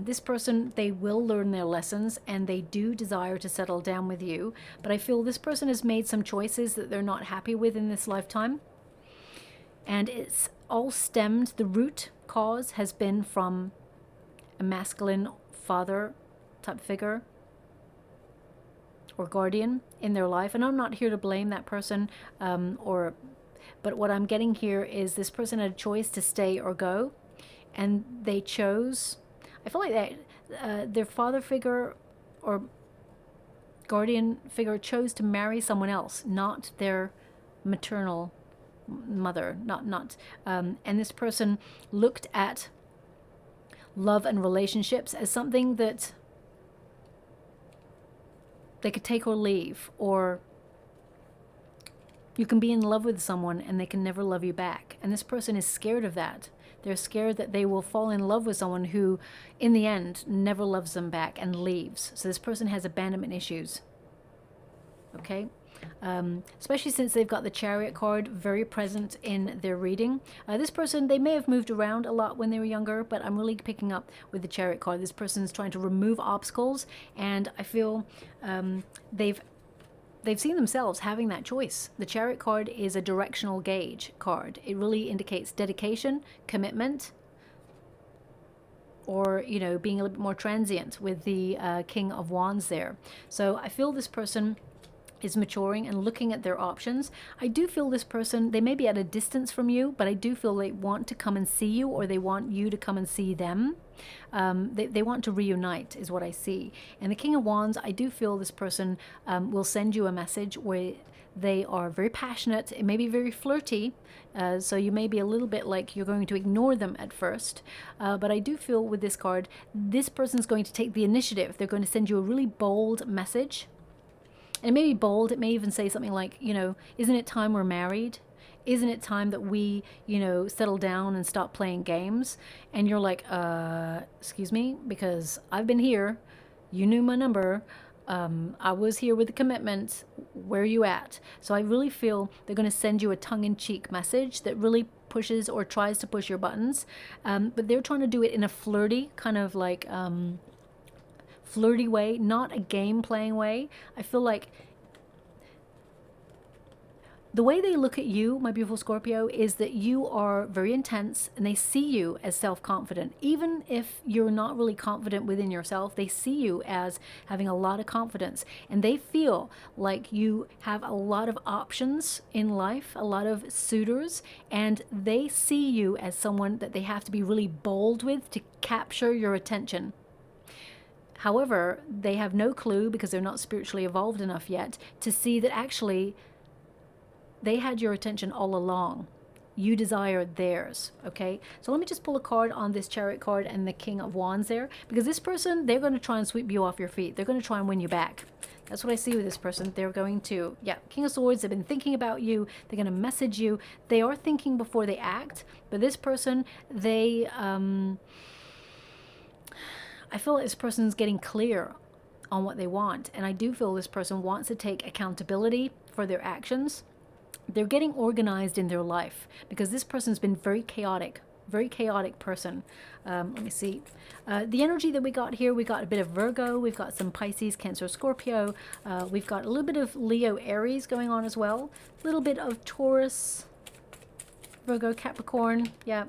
this person, they will learn their lessons and they do desire to settle down with you, but I feel this person has made some choices that they're not happy with in this lifetime. And it's all stemmed, the root cause has been from a masculine father type figure or guardian in their life. And I'm not here to blame that person, but what I'm getting here is this person had a choice to stay or go. And they chose, I feel like that their father figure or guardian figure chose to marry someone else, not their maternal mother, and this person looked at love and relationships as something that they could take or leave, or you can be in love with someone and they can never love you back. And this person is scared of that. They're scared that they will fall in love with someone who, in the end, never loves them back and leaves. So this person has abandonment issues. Okay? Especially since they've got the Chariot card very present in their reading. This person, they may have moved around a lot when they were younger, but I'm really picking up with the Chariot card. This person's trying to remove obstacles, and I feel they've seen themselves having that choice. The Chariot card is a directional gauge card. It really indicates dedication, commitment, or, you know, being a little bit more transient with the King of Wands there. So I feel this person is maturing and looking at their options. I do feel this person, they may be at a distance from you, but I do feel they want to come and see you, or they want you to come and see them. They want to reunite is what I see. And the King of Wands, I do feel this person will send you a message where they are very passionate. It may be very flirty, so you may be a little bit like you're going to ignore them at first. But I do feel with this card, this person's going to take the initiative. They're going to send you a really bold message. And it may be bold. It may even say something like, you know, isn't it time we're married? Isn't it time that we, you know, settle down and stop playing games? And you're like, excuse me, because I've been here. You knew my number. I was here with the commitment. Where are you at? So I really feel they're going to send you a tongue-in-cheek message that really pushes or tries to push your buttons. But they're trying to do it in a flirty, kind of like flirty way, not a game playing way. I feel like the way they look at you, my beautiful Scorpio, is that you are very intense and they see you as self-confident. Even if you're not really confident within yourself, they see you as having a lot of confidence, and they feel like you have a lot of options in life, a lot of suitors, and they see you as someone that they have to be really bold with to capture your attention. However, they have no clue, because they're not spiritually evolved enough yet, to see that actually they had your attention all along. You desired theirs, okay? So let me just pull a card on this Chariot card and the King of Wands there, because this person, they're going to try and sweep you off your feet. They're going to try and win you back. That's what I see with this person. They're going to, yeah, King of Swords, they've been thinking about you. They're going to message you. They are thinking before they act, but this person, they... I feel like this person's getting clear on what they want. And I do feel this person wants to take accountability for their actions. They're getting organized in their life, because this person's been very chaotic person. Let me see. The energy that we got here, we got a bit of Virgo. We've got some Pisces, Cancer, Scorpio. We've got a little bit of Leo, Aries going on as well. A little bit of Taurus. Virgo, Capricorn, yeah,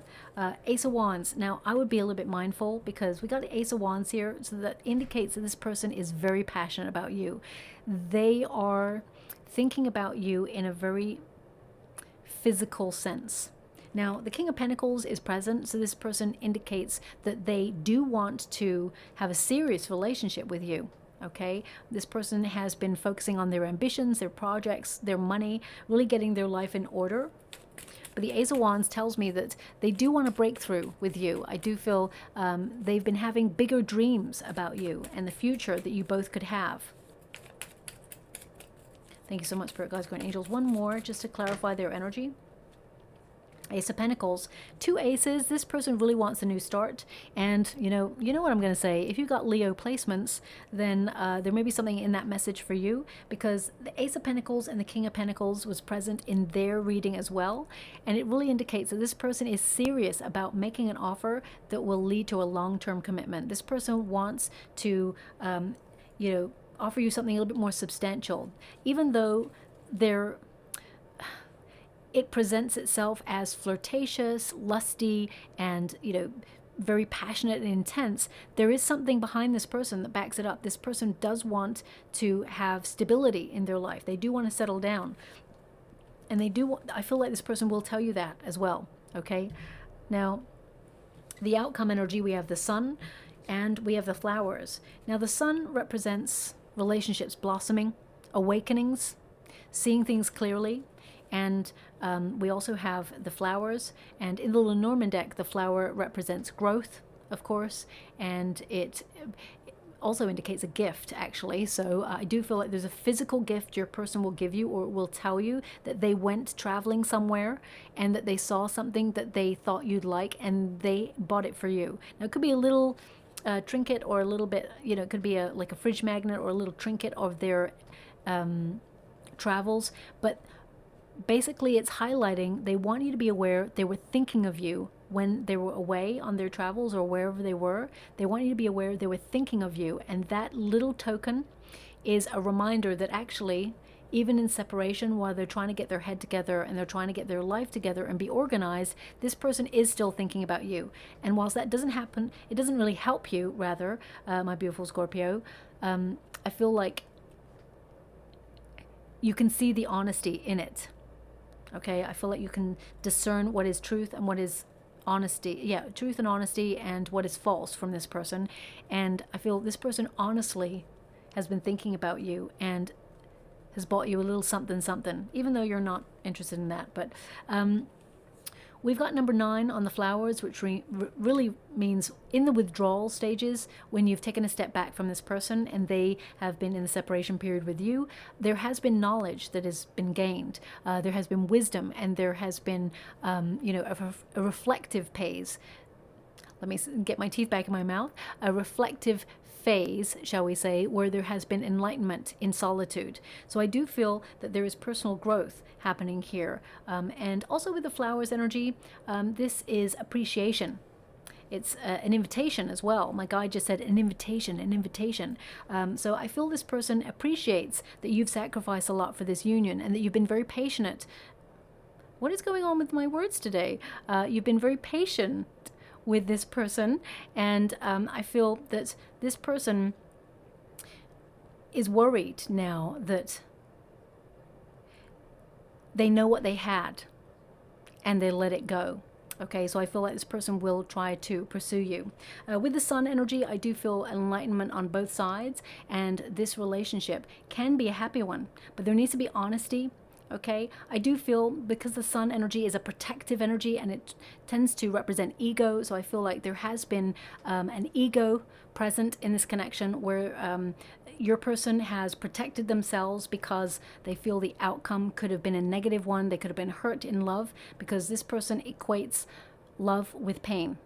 Ace of Wands. Now, I would be a little bit mindful because we got the Ace of Wands here, so that indicates that this person is very passionate about you. They are thinking about you in a very physical sense. Now, the King of Pentacles is present, so this person indicates that they do want to have a serious relationship with you. Okay, this person has been focusing on their ambitions, their projects, their money, really getting their life in order. But the Ace of Wands tells me that they do want a breakthrough with you. I do feel they've been having bigger dreams about you and the future that you both could have. Thank you so much, Spirit Guides, Guardian Angels. One more just to clarify their energy. Ace of Pentacles, 2 aces. This person really wants a new start, and you know what I'm going to say. If you've got Leo placements, then there may be something in that message for you, because the Ace of Pentacles and the King of Pentacles was present in their reading as well, and it really indicates that this person is serious about making an offer that will lead to a long-term commitment. This person wants to, you know, offer you something a little bit more substantial, even though it presents itself as flirtatious, lusty, and, you know, very passionate and intense. There is something behind this person that backs it up. This person does want to have stability in their life. They do want to settle down. And they do, I feel like this person will tell you that as well. Okay. Now, the outcome energy, we have the Sun and we have the flowers. Now, the Sun represents relationships blossoming, awakenings, seeing things clearly. And we also have the flowers, and in the Lenormand deck, the flower represents growth, of course, and it also indicates a gift, actually. So I do feel like there's a physical gift your person will give you, or will tell you that they went traveling somewhere and that they saw something that they thought you'd like and they bought it for you. Now, it could be a little trinket, or a little bit, you know, it could be like a fridge magnet or a little trinket of their travels, but basically it's highlighting they want you to be aware they were thinking of you when they were away on their travels or wherever they were. They want you to be aware they were thinking of you, and that little token is a reminder that actually, even in separation, while they're trying to get their head together and they're trying to get their life together and be organized, this person is still thinking about you. And whilst that doesn't happen, it doesn't really help you, rather, my beautiful Scorpio. I feel like you can see the honesty in it. Okay, I feel like you can discern what is truth and what is honesty. Yeah, truth and honesty, and what is false from this person. And I feel this person honestly has been thinking about you and has bought you a little something something, even though you're not interested in that. But we've got number 9 on the flowers, which really means in the withdrawal stages, when you've taken a step back from this person and they have been in the separation period with you, there has been knowledge that has been gained. There has been wisdom, and there has been, you know, a reflective phase. Let me get my teeth back in my mouth. A reflective phase, shall we say, where there has been enlightenment in solitude. So I do feel that there is personal growth happening here. And also with the flowers energy, this is appreciation. It's an invitation as well. My guide just said an invitation, an invitation. So I feel this person appreciates that you've sacrificed a lot for this union and that you've been very patient. What is going on with my words today? You've been very patient with this person, and I feel that this person is worried now that they know what they had and they let it go. Okay, so I feel like this person will try to pursue you. With the Sun energy, I do feel enlightenment on both sides, and this relationship can be a happy one, but there needs to be honesty. Okay, I do feel, because the Sun energy is a protective energy and it tends to represent ego, so I feel like there has been an ego present in this connection where your person has protected themselves because they feel the outcome could have been a negative one. They could have been hurt in love, because this person equates love with pain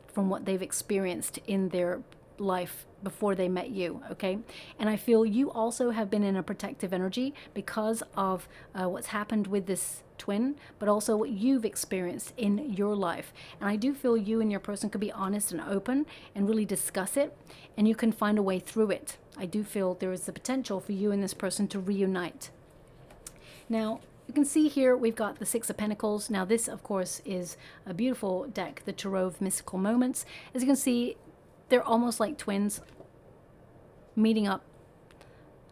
from what they've experienced in their life before they met you. Okay, and I feel you also have been in a protective energy because of what's happened with this twin, but also what you've experienced in your life. And I do feel you and your person could be honest and open and really discuss it, and you can find a way through it. I do feel there is the potential for you and this person to reunite. Now, you can see here we've got the Six of Pentacles. Now this, of course, is a beautiful deck, the Tarot of Mystical Moments. As you can see, they're almost like twins meeting up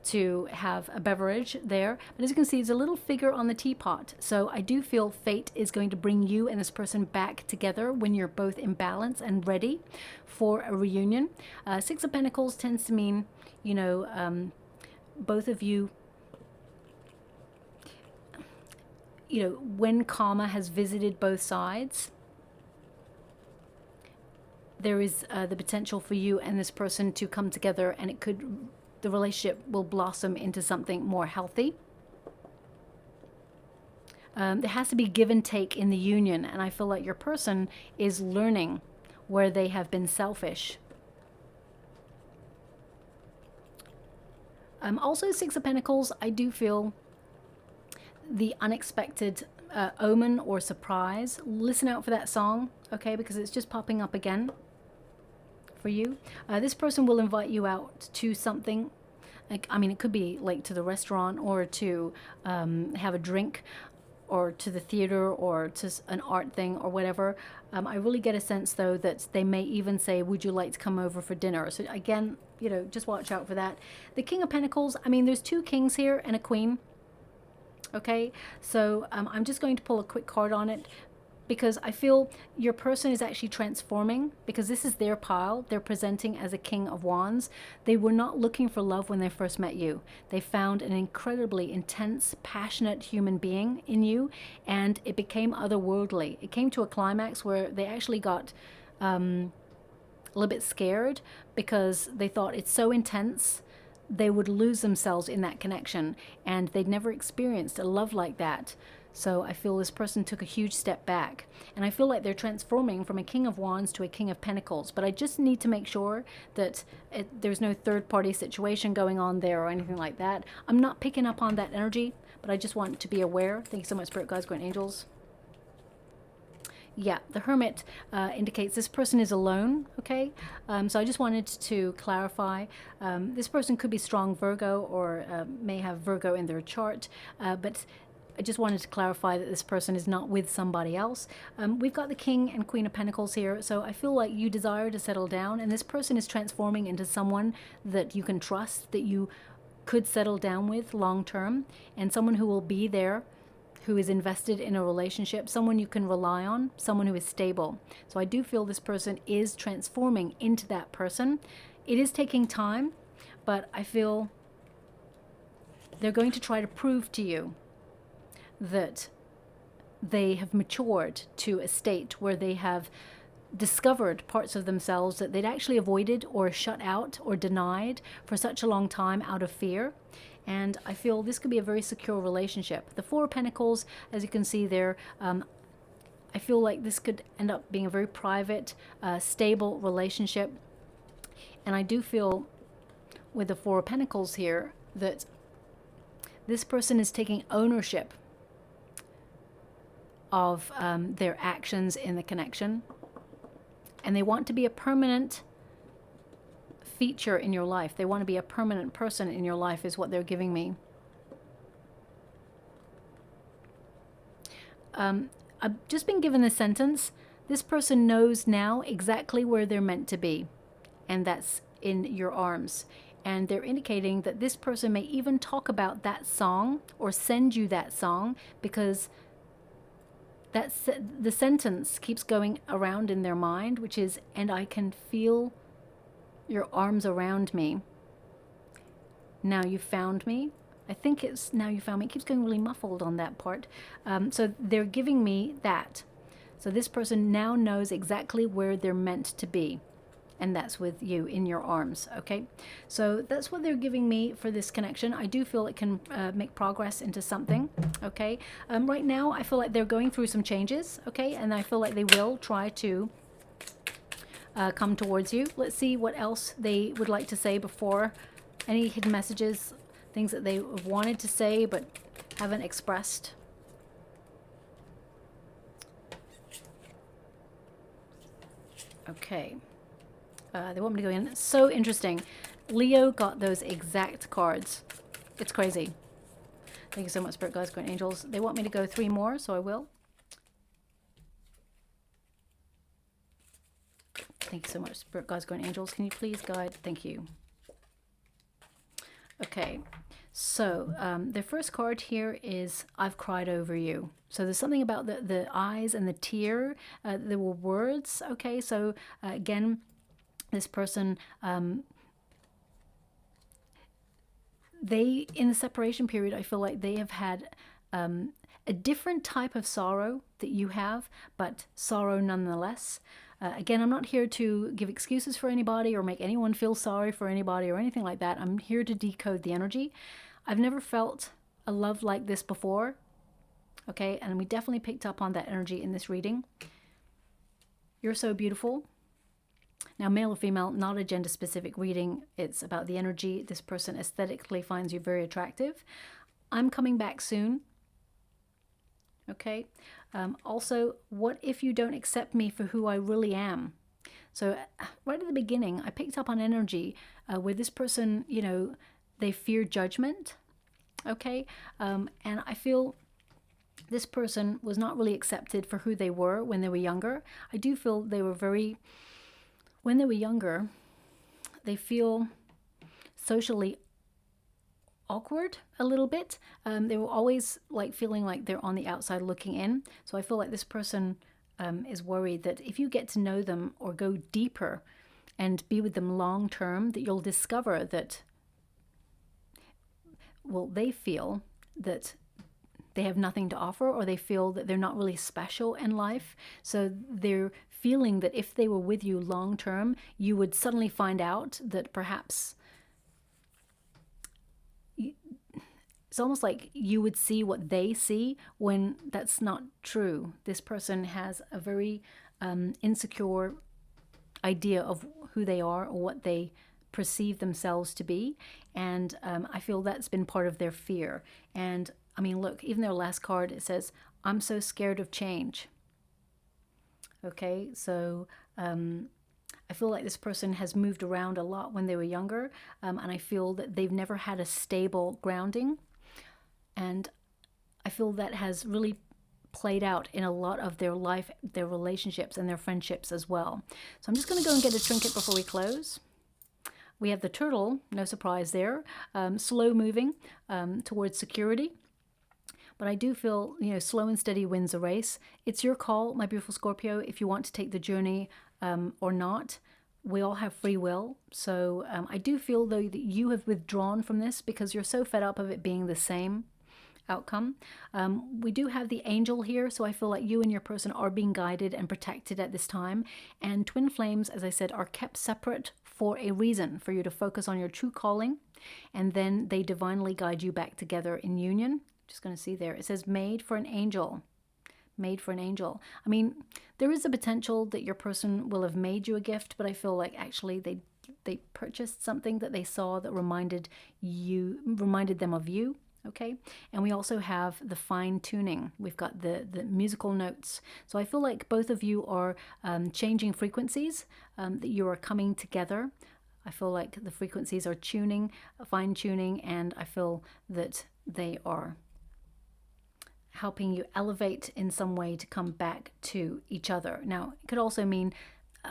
to have a beverage there. But as you can see, there's a little figure on the teapot. So I do feel fate is going to bring you and this person back together when you're both in balance and ready for a reunion. Six of Pentacles tends to mean, you know, both of you, you know, when karma has visited both sides, there is the potential for you and this person to come together, and the relationship will blossom into something more healthy. There has to be give and take in the union, and I feel like your person is learning where they have been selfish. Also, Six of Pentacles, I do feel the unexpected omen or surprise. Listen out for that song, okay, because it's just popping up again for you. This person will invite you out to something. Like, I mean, it could be like to the restaurant, or to have a drink, or to the theater, or to an art thing, or whatever. I really get a sense, though, that they may even say, would you like to come over for dinner? So again, you know, just watch out for that. The King of Pentacles, I mean, there's two kings here and a queen. Okay, so I'm just going to pull a quick card on it, because I feel your person is actually transforming, because this is their pile. They're presenting as a King of Wands. They were not looking for love when they first met you. They found an incredibly intense, passionate human being in you, and it became otherworldly. It came to a climax where they actually got a little bit scared, because they thought it's so intense they would lose themselves in that connection, and they'd never experienced a love like that. So I feel this person took a huge step back, and I feel like they're transforming from a King of Wands to a King of Pentacles. But I just need to make sure that there's no third-party situation going on there or anything like that. I'm not picking up on that energy, but I just want to be aware. Thank you so much, Spirit Guides, Guardian Angels. Yeah, the Hermit indicates this person is alone, okay? So I just wanted to clarify. This person could be strong Virgo, or may have Virgo in their chart, but I just wanted to clarify that this person is not with somebody else. We've got the King and Queen of Pentacles here, so I feel like you desire to settle down, and this person is transforming into someone that you can trust, that you could settle down with long term, and someone who will be there, who is invested in a relationship, someone you can rely on, someone who is stable. So I do feel this person is transforming into that person. It is taking time, but I feel they're going to try to prove to you that they have matured to a state where they have discovered parts of themselves that they'd actually avoided or shut out or denied for such a long time out of fear. And I feel this could be a very secure relationship. The Four of Pentacles, as you can see there, I feel like this could end up being a very private, stable relationship. And I do feel with the Four of Pentacles here that this person is taking ownership of their actions in the connection. And they want to be a permanent feature in your life. They want to be a permanent person in your life is what they're giving me. I've just been given the sentence, this person knows now exactly where they're meant to be, and that's in your arms. And they're indicating that this person may even talk about that song or send you that song, because the sentence keeps going around in their mind, which is, and I can feel your arms around me. Now you found me. I think it's now you found me. It keeps going really muffled on that part. So they're giving me that. So this person now knows exactly where they're meant to be. And that's with you in your arms, okay? So that's what they're giving me for this connection. I do feel it can make progress into something, okay? Right now, I feel like they're going through some changes, okay? And I feel like they will try to come towards you. Let's see what else they would like to say before. Any hidden messages, things that they wanted to say but haven't expressed. Okay. They want me to go in. It's so interesting. Leo got those exact cards. It's crazy. Thank you so much, Spirit Guides, Guardian Angels. They want me to go 3 more, so I will. Thank you so much, Spirit Guides, Guardian Angels. Can you please guide? Thank you. Okay, so the first card here is I've cried over you. So there's something about the eyes and the tear. There were words. Okay, so again, this person, they, in the separation period, I feel like they have had a different type of sorrow that you have, but sorrow nonetheless. Again, I'm not here to give excuses for anybody or make anyone feel sorry for anybody or anything like that. I'm here to decode the energy. I've never felt a love like this before. Okay, and we definitely picked up on that energy in this reading. You're so beautiful. Now, male or female, not a gender-specific reading. It's about the energy. This person aesthetically finds you very attractive. I'm coming back soon. Okay. Also, what if you don't accept me for who I really am? So right at the beginning, I picked up on energy where this person, you know, they fear judgment. Okay. And I feel this person was not really accepted for who they were when they were younger. I do feel they were very, when they were younger, they feel socially awkward a little bit. They were always like feeling like they're on the outside looking in. So I feel like this person is worried that if you get to know them or go deeper and be with them long term, that you'll discover that, well, they feel that they have nothing to offer, or they feel that they're not really special in life. So they're feeling that if they were with you long term, you would suddenly find out that perhaps it's almost like you would see what they see, when that's not true. This person has a very insecure idea of who they are or what they perceive themselves to be. And I feel that's been part of their fear. And I mean, look, even their last card, it says, I'm so scared of change. Okay, so I feel like this person has moved around a lot when they were younger, and I feel that they've never had a stable grounding. And I feel that has really played out in a lot of their life, their relationships, and their friendships as well. So I'm just going to go and get a trinket before we close. We have the turtle, no surprise there, slow moving towards security. But I do feel, you know, slow and steady wins a race. It's your call, my beautiful Scorpio, if you want to take the journey or not. We all have free will. So I do feel, though, that you have withdrawn from this because you're so fed up of it being the same outcome. We do have the angel here, so I feel like you and your person are being guided and protected at this time. And twin flames, as I said, are kept separate for a reason, for you to focus on your true calling, and then they divinely guide you back together in union. Just going to see there, it says made for an angel. Made for an angel. I mean, there is a potential that your person will have made you a gift, but I feel like actually they purchased something that they saw that reminded them of you. Okay, and we also have the fine tuning. We've got the musical notes. So I feel like both of you are changing frequencies, that you are coming together. I feel like the frequencies are tuning, fine tuning, and I feel that they are helping you elevate in some way to come back to each other. Now, it could also mean,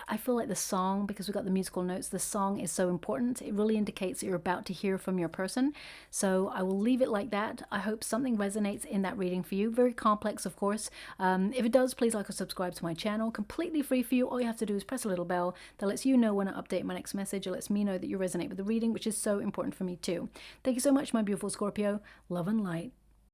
I feel like the song, because we've got the musical notes, the song is so important. It really indicates that you're about to hear from your person. So I will leave it like that. I hope something resonates in that reading for you. Very complex, of course. If it does, please like or subscribe to my channel. Completely free for you. All you have to do is press a little bell that lets you know when I update my next message. It lets me know that you resonate with the reading, which is so important for me too. Thank you so much, my beautiful Scorpio. Love and light.